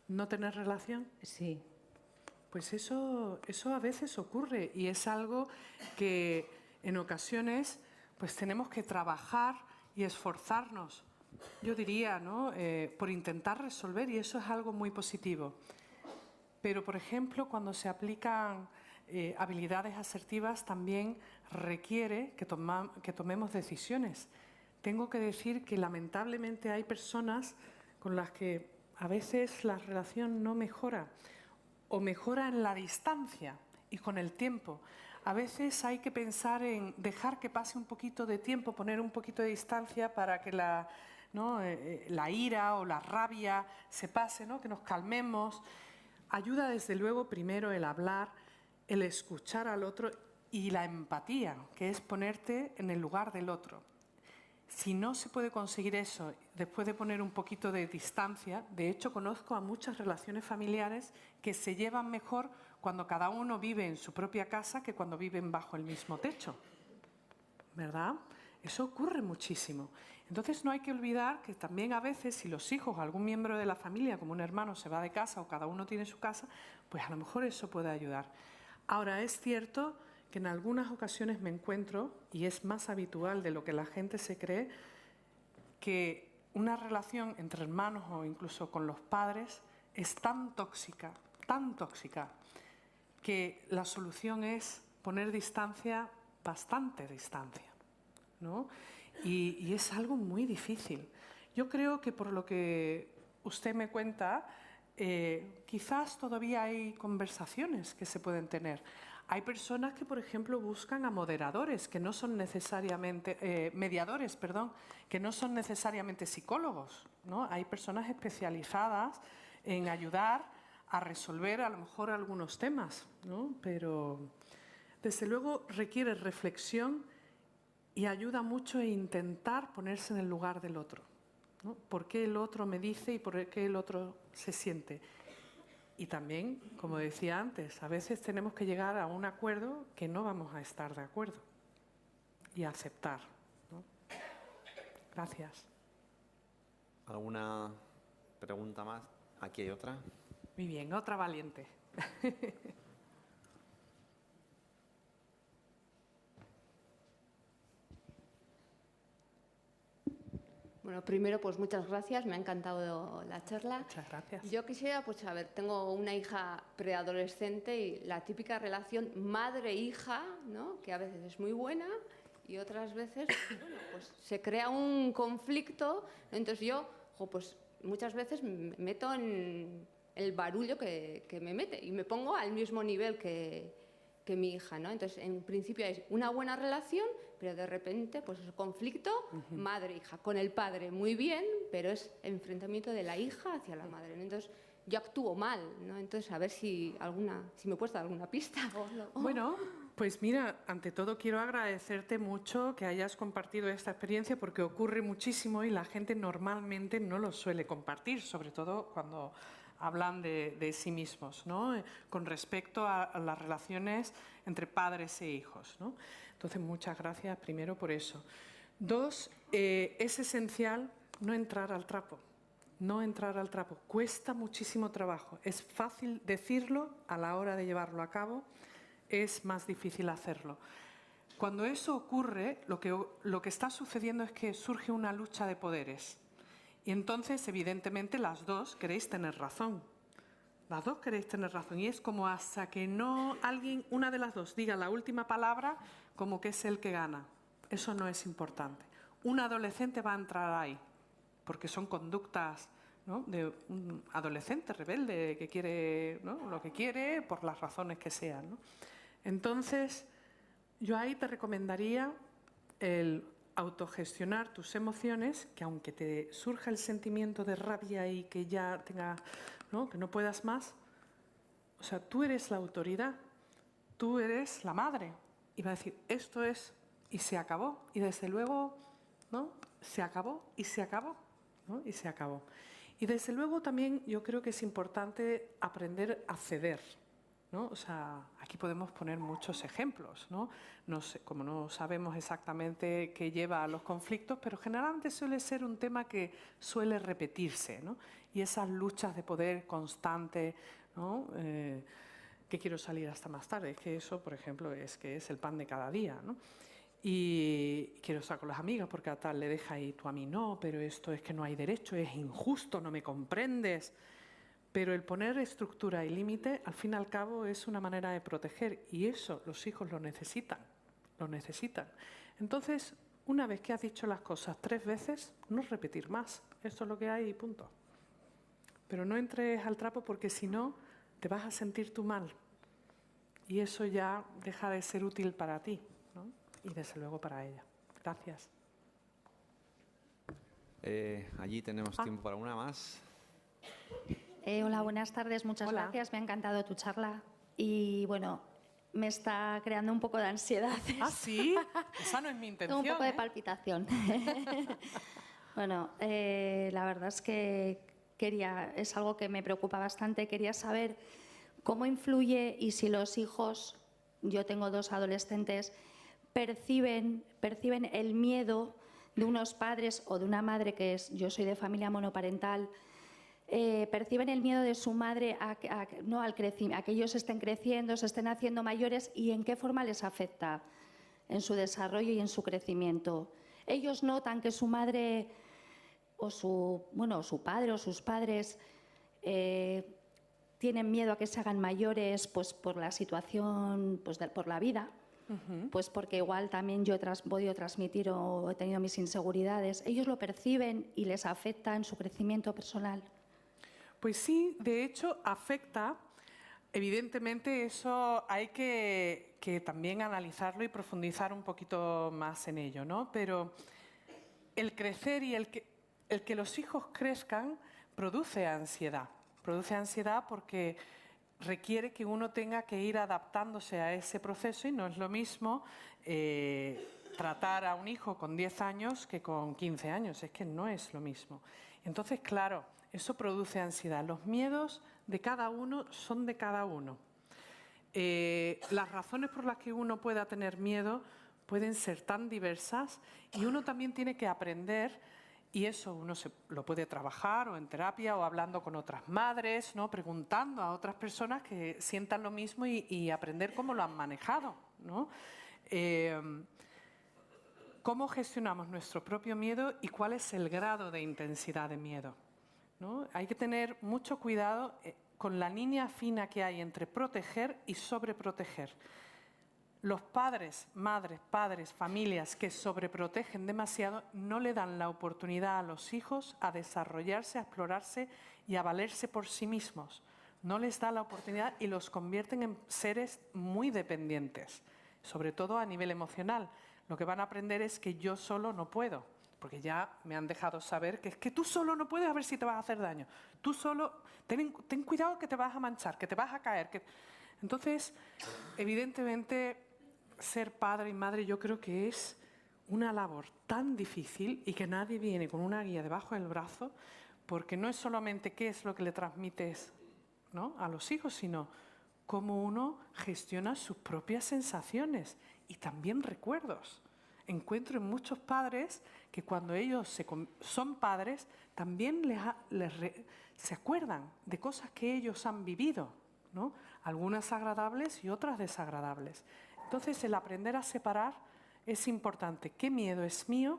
¿No tener relación? Sí. Pues eso a veces ocurre y es algo que en ocasiones pues tenemos que trabajar y esforzarnos, yo diría, ¿no? Por intentar resolver, y eso es algo muy positivo. Pero, por ejemplo, cuando se aplican habilidades asertivas, también requiere que tomemos decisiones. Tengo que decir que lamentablemente hay personas con las que a veces la relación no mejora o mejora en la distancia y con el tiempo. A veces hay que pensar en dejar que pase un poquito de tiempo, poner un poquito de distancia para que la ¿no? La ira o la rabia se pase, ¿no? Que nos calmemos. Ayuda desde luego primero el hablar, el escuchar al otro y la empatía, que es ponerte en el lugar del otro. Si no se puede conseguir eso después de poner un poquito de distancia, de hecho conozco a muchas relaciones familiares que se llevan mejor cuando cada uno vive en su propia casa que cuando viven bajo el mismo techo, ¿verdad? Eso ocurre muchísimo. Entonces no hay que olvidar que también a veces si los hijos o algún miembro de la familia, como un hermano, se va de casa o cada uno tiene su casa, pues a lo mejor eso puede ayudar. Ahora, es cierto que en algunas ocasiones me encuentro, y es más habitual de lo que la gente se cree, que una relación entre hermanos o incluso con los padres es tan tóxica, que la solución es poner distancia, bastante distancia, ¿no? Y es algo muy difícil. Yo creo que por lo que usted me cuenta, quizás todavía hay conversaciones que se pueden tener. Hay personas que, por ejemplo, buscan a moderadores, que no son necesariamente, mediadores, perdón, que no son necesariamente psicólogos, ¿no? Hay personas especializadas en ayudar a resolver a lo mejor algunos temas, ¿no? Pero desde luego requiere reflexión y ayuda mucho a intentar ponerse en el lugar del otro, ¿no? ¿Por qué el otro me dice y por qué el otro se siente? Y también, como decía antes, a veces tenemos que llegar a un acuerdo que no vamos a estar de acuerdo y aceptar, ¿no? Gracias. ¿Alguna pregunta más? Aquí hay otra. Muy bien, otra valiente. Bueno, primero, pues muchas gracias, me ha encantado la charla. Muchas gracias. Yo quisiera, pues a ver, tengo una hija preadolescente y la típica relación madre-hija, ¿no? Que a veces es muy buena y otras veces, bueno, pues se crea un conflicto. Entonces yo, pues muchas veces me meto en el barullo que me mete y me pongo al mismo nivel que mi hija, ¿no? Entonces, en principio es una buena relación, pero de repente, pues es conflicto madre-hija. Con el padre muy bien, pero es enfrentamiento de la hija hacia la madre, ¿no? Entonces, yo actúo mal, ¿no? Entonces, a ver si me puedes dar alguna pista o algo. Bueno, pues mira, ante todo quiero agradecerte mucho que hayas compartido esta experiencia porque ocurre muchísimo y la gente normalmente no lo suele compartir, sobre todo cuando hablan de sí mismos, ¿no? Con respecto a las relaciones entre padres e hijos, ¿no? Entonces, muchas gracias primero por eso. Dos, es esencial no entrar al trapo. No entrar al trapo. Cuesta muchísimo trabajo. Es fácil decirlo, a la hora de llevarlo a cabo es más difícil hacerlo. Cuando eso ocurre, lo que está sucediendo es que surge una lucha de poderes. Y entonces, evidentemente, las dos queréis tener razón. Las dos queréis tener razón. Y es como hasta que no una de las dos diga la última palabra, como que es el que gana. Eso no es importante. Un adolescente va a entrar ahí, porque son conductas, ¿no?, de un adolescente rebelde que quiere, ¿no?, lo que quiere por las razones que sean, ¿no? Entonces, yo ahí te recomendaría el autogestionar tus emociones, que aunque te surja el sentimiento de rabia y que ya ¿no?, que no puedas más, o sea, tú eres la autoridad, tú eres la madre, y va a decir, esto es, y se acabó, y desde luego, ¿no?, se acabó, y se acabó, ¿no?, y se acabó. Y desde luego también yo creo que es importante aprender a ceder, ¿no? O sea, aquí podemos poner muchos ejemplos, ¿no? No sé, como no sabemos exactamente qué lleva a los conflictos, pero generalmente suele ser un tema que suele repetirse, ¿no? Y esas luchas de poder constante, ¿no? Que quiero salir hasta más tarde, es que eso, por ejemplo, es el pan de cada día, ¿no? Y quiero estar con las amigas porque a tal le deja y tú a mí no, pero esto es que no hay derecho, es injusto, no me comprendes. Pero el poner estructura y límite, al fin y al cabo, es una manera de proteger y eso los hijos lo necesitan, lo necesitan. Entonces, una vez que has dicho las cosas 3 veces, no repetir más. Esto es lo que hay y punto. Pero no entres al trapo porque si no, te vas a sentir tú mal. Y eso ya deja de ser útil para ti, ¿no? Y desde luego para ella. Gracias. Allí tenemos tiempo para una más. Hola, buenas tardes, muchas gracias. Me ha encantado tu charla y bueno, me está creando un poco de ansiedad. ¿Ah, sí? Esa no es mi intención. Tengo un poco de palpitación. Bueno, la verdad es que es algo que me preocupa bastante. Quería saber cómo influye y si los hijos, yo tengo 2 adolescentes, perciben el miedo de unos padres o de una madre, yo soy de familia monoparental, perciben el miedo de su madre a que ellos estén creciendo, se estén haciendo mayores y en qué forma les afecta en su desarrollo y en su crecimiento. Ellos notan que su madre o su padre o sus padres tienen miedo a que se hagan mayores pues por la situación, pues por la vida. Pues porque igual también yo he podido transmitir o he tenido mis inseguridades. ¿Ellos lo perciben y les afecta en su crecimiento personal? Pues sí, de hecho afecta. Evidentemente eso hay que también analizarlo y profundizar un poquito más en ello, ¿no? Pero el crecer y el que los hijos crezcan produce ansiedad. Produce ansiedad porque requiere que uno tenga que ir adaptándose a ese proceso y no es lo mismo tratar a un hijo con 10 años que con 15 años. Es que no es lo mismo. Entonces, claro, eso produce ansiedad. Los miedos de cada uno son de cada uno. Las razones por las que uno pueda tener miedo pueden ser tan diversas y uno también tiene que aprender. Y eso uno lo puede trabajar o en terapia o hablando con otras madres, ¿no? Preguntando a otras personas que sientan lo mismo y aprender cómo lo han manejado, ¿no? Cómo gestionamos nuestro propio miedo y cuál es el grado de intensidad de miedo, ¿no? Hay que tener mucho cuidado con la línea fina que hay entre proteger y sobreproteger. Los padres, madres, padres, familias que sobreprotegen demasiado no le dan la oportunidad a los hijos a desarrollarse, a explorarse y a valerse por sí mismos. No les da la oportunidad y los convierten en seres muy dependientes, sobre todo a nivel emocional. Lo que van a aprender es que yo solo no puedo, porque ya me han dejado saber que es que tú solo no puedes, a ver si te vas a hacer daño. Tú solo, ten cuidado que te vas a manchar, que te vas a caer. Entonces, evidentemente, ser padre y madre yo creo que es una labor tan difícil y que nadie viene con una guía debajo del brazo, porque no es solamente qué es lo que le transmites, ¿no?, a los hijos, sino cómo uno gestiona sus propias sensaciones y también recuerdos. Encuentro en muchos padres que cuando ellos son padres también se acuerdan de cosas que ellos han vivido, ¿no?, algunas agradables y otras desagradables. Entonces, el aprender a separar es importante. ¿Qué miedo es mío,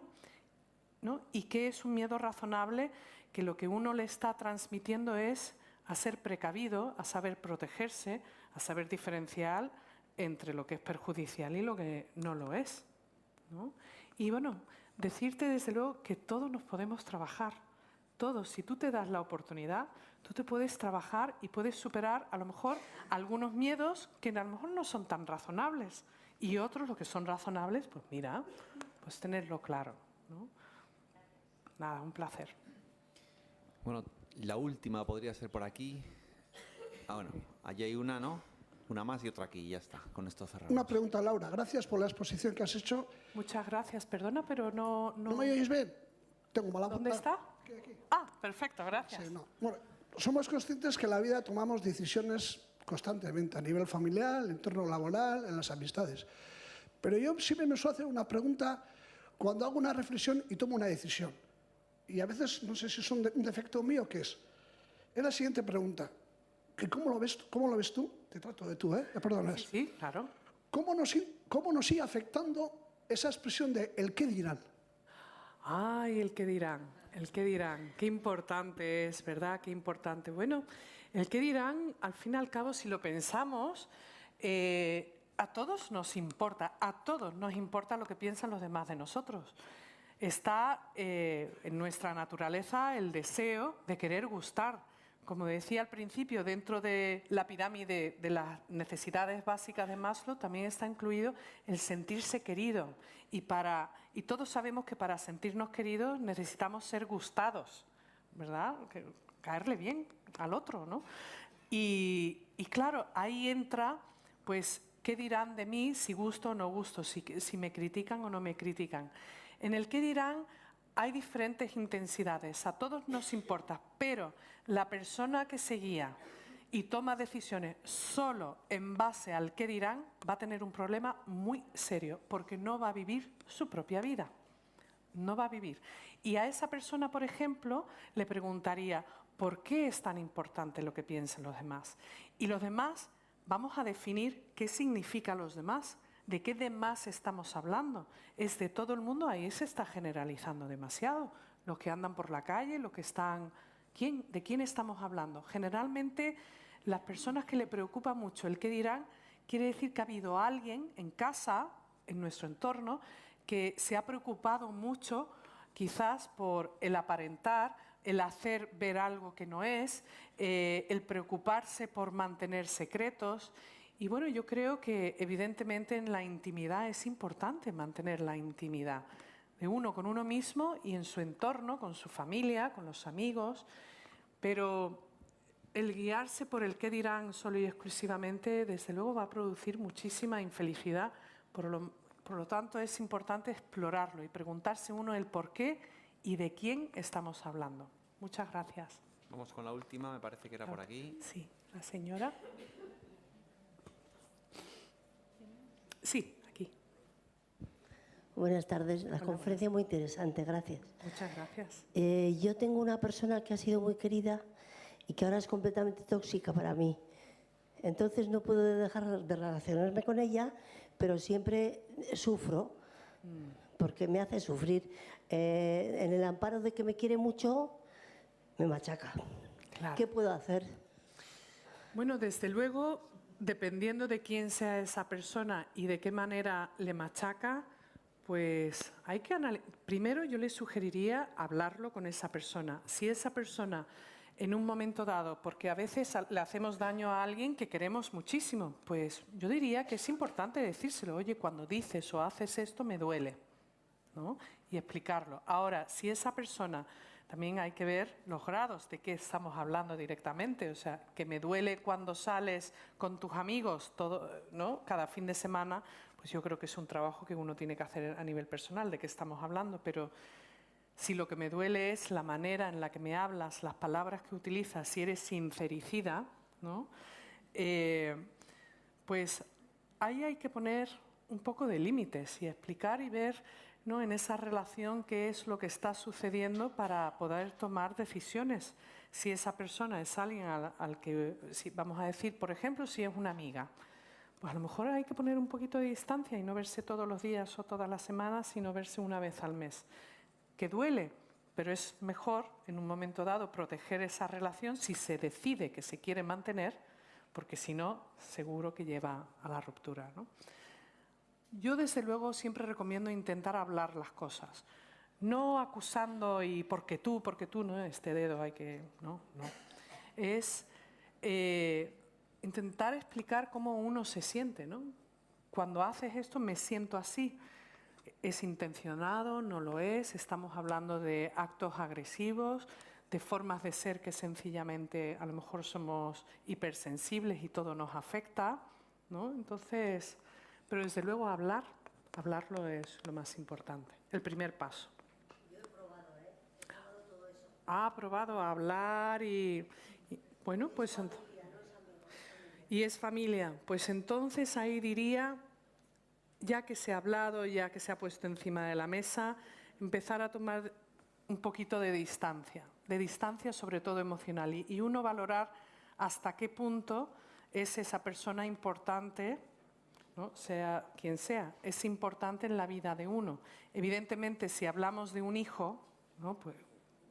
¿no?, y qué es un miedo razonable que lo que uno le está transmitiendo es a ser precavido, a saber protegerse, a saber diferenciar entre lo que es perjudicial y lo que no lo es, ¿no? Y bueno, decirte desde luego que todos nos podemos trabajar. Todos, si tú te das la oportunidad, tú te puedes trabajar y puedes superar a lo mejor algunos miedos que a lo mejor no son tan razonables y otros, lo que son razonables, pues mira, pues tenerlo claro, ¿no? Nada, un placer. Bueno, la última podría ser por aquí. Bueno, allí hay una, ¿no? Una más y otra aquí, y ya está. Con esto cerramos. Una pregunta, Laura. Gracias por la exposición que has hecho. Muchas gracias. Perdona, pero no... ¿No me oís bien? Tengo mala ¿Dónde está? Aquí. Ah, perfecto, gracias. Sí, no. Bueno, somos conscientes que en la vida tomamos decisiones constantemente, a nivel familiar, en el entorno laboral, en las amistades. Pero yo siempre me suelo hacer una pregunta cuando hago una reflexión y tomo una decisión. Y a veces, no sé si es un defecto mío o qué es. Es la siguiente pregunta. ¿Cómo lo ves tú? Te trato de tú, ¿eh? Perdona. Sí, claro. ¿Cómo nos sigue afectando esa expresión de el qué dirán? Ay, el qué dirán, el qué dirán. Qué importante es, ¿verdad? Qué importante. Bueno, el qué dirán, al fin y al cabo, si lo pensamos, a todos nos importa lo que piensan los demás de nosotros. Está en nuestra naturaleza el deseo de querer gustar, como decía al principio, dentro de la pirámide de las necesidades básicas de Maslow también está incluido el sentirse querido. Y todos sabemos que para sentirnos queridos necesitamos ser gustados, ¿verdad? Caerle bien al otro, ¿no? Y claro, ahí entra, pues, ¿qué dirán de mí si gusto o no gusto? Si me critican o no me critican. En el qué dirán hay diferentes intensidades, a todos nos importa, pero la persona que se guía y toma decisiones solo en base al qué dirán va a tener un problema muy serio, porque no va a vivir su propia vida. No va a vivir. Y a esa persona, por ejemplo, le preguntaría, ¿por qué es tan importante lo que piensen los demás? Y los demás, vamos a definir qué significa los demás. ¿De qué demás estamos hablando? ¿Es de todo el mundo? Ahí se está generalizando demasiado. Los que andan por la calle, los que están... ¿De quién estamos hablando? Generalmente, las personas que le preocupa mucho el qué dirán, quiere decir que ha habido alguien en casa, en nuestro entorno, que se ha preocupado mucho, quizás por el aparentar, el hacer ver algo que no es, el preocuparse por mantener secretos. Y bueno, yo creo que evidentemente en la intimidad es importante mantener la intimidad de uno con uno mismo y en su entorno, con su familia, con los amigos, pero el guiarse por el qué dirán solo y exclusivamente, desde luego va a producir muchísima infelicidad. Por lo tanto, es importante explorarlo y preguntarse uno el por qué y de quién estamos hablando. Muchas gracias. Vamos con la última, me parece que era por aquí. Sí, la señora. Sí, aquí. Buenas tardes. La conferencia muy interesante, gracias. Muchas gracias. Yo tengo una persona que ha sido muy querida y que ahora es completamente tóxica para mí. Entonces no puedo dejar de relacionarme con ella, pero siempre sufro porque me hace sufrir. En el amparo de que me quiere mucho, me machaca. Claro. ¿Qué puedo hacer? Bueno, desde luego, dependiendo de quién sea esa persona y de qué manera le machaca, pues hay que analizar. Primero yo le sugeriría hablarlo con esa persona. Si esa persona en un momento dado, porque a veces le hacemos daño a alguien que queremos muchísimo, pues yo diría que es importante decírselo. Oye, cuando dices o haces esto me duele, ¿no? Y explicarlo. Ahora, si esa persona... También hay que ver los grados de qué estamos hablando directamente. O sea, que me duele cuando sales con tus amigos todo, ¿no? Cada fin de semana, pues yo creo que es un trabajo que uno tiene que hacer a nivel personal, de qué estamos hablando. Pero si lo que me duele es la manera en la que me hablas, las palabras que utilizas, si eres sincericida, ¿no? Pues ahí hay que poner un poco de límites y explicar y ver, ¿no?, en esa relación qué es lo que está sucediendo para poder tomar decisiones. Si esa persona es alguien al que, vamos a decir, por ejemplo, si es una amiga, pues a lo mejor hay que poner un poquito de distancia y no verse todos los días o todas las semanas, sino verse una vez al mes. Que duele, pero es mejor en un momento dado proteger esa relación si se decide que se quiere mantener, porque si no, seguro que lleva a la ruptura, ¿no? Yo, desde luego, siempre recomiendo intentar hablar las cosas. No acusando y porque tú, no, este dedo hay que... No. Es intentar explicar cómo uno se siente, ¿no? Cuando haces esto me siento así. ¿Es intencionado? ¿No lo es? Estamos hablando de actos agresivos, de formas de ser que sencillamente a lo mejor somos hipersensibles y todo nos afecta, ¿no? Entonces... Pero desde luego hablarlo es lo más importante, el primer paso. Yo he probado, He probado todo eso. Ha probado a hablar y bueno, pues... Y es familia. Pues entonces ahí diría, ya que se ha hablado, ya que se ha puesto encima de la mesa, empezar a tomar un poquito de distancia sobre todo emocional y uno valorar hasta qué punto es esa persona importante, ¿no? Sea quien sea, es importante en la vida de uno. Evidentemente, si hablamos de un hijo, ¿no?, pues,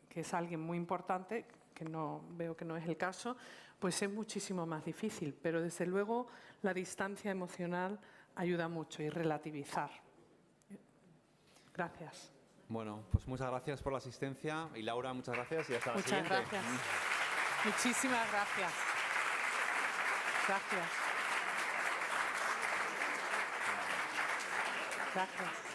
que es alguien muy importante, que no veo que no es el caso, pues es muchísimo más difícil. Pero desde luego la distancia emocional ayuda mucho y relativizar. Gracias. Bueno, pues muchas gracias por la asistencia y Laura, muchas gracias y hasta la siguiente. Muchas gracias. Muchísimas gracias. Gracias. Gracias.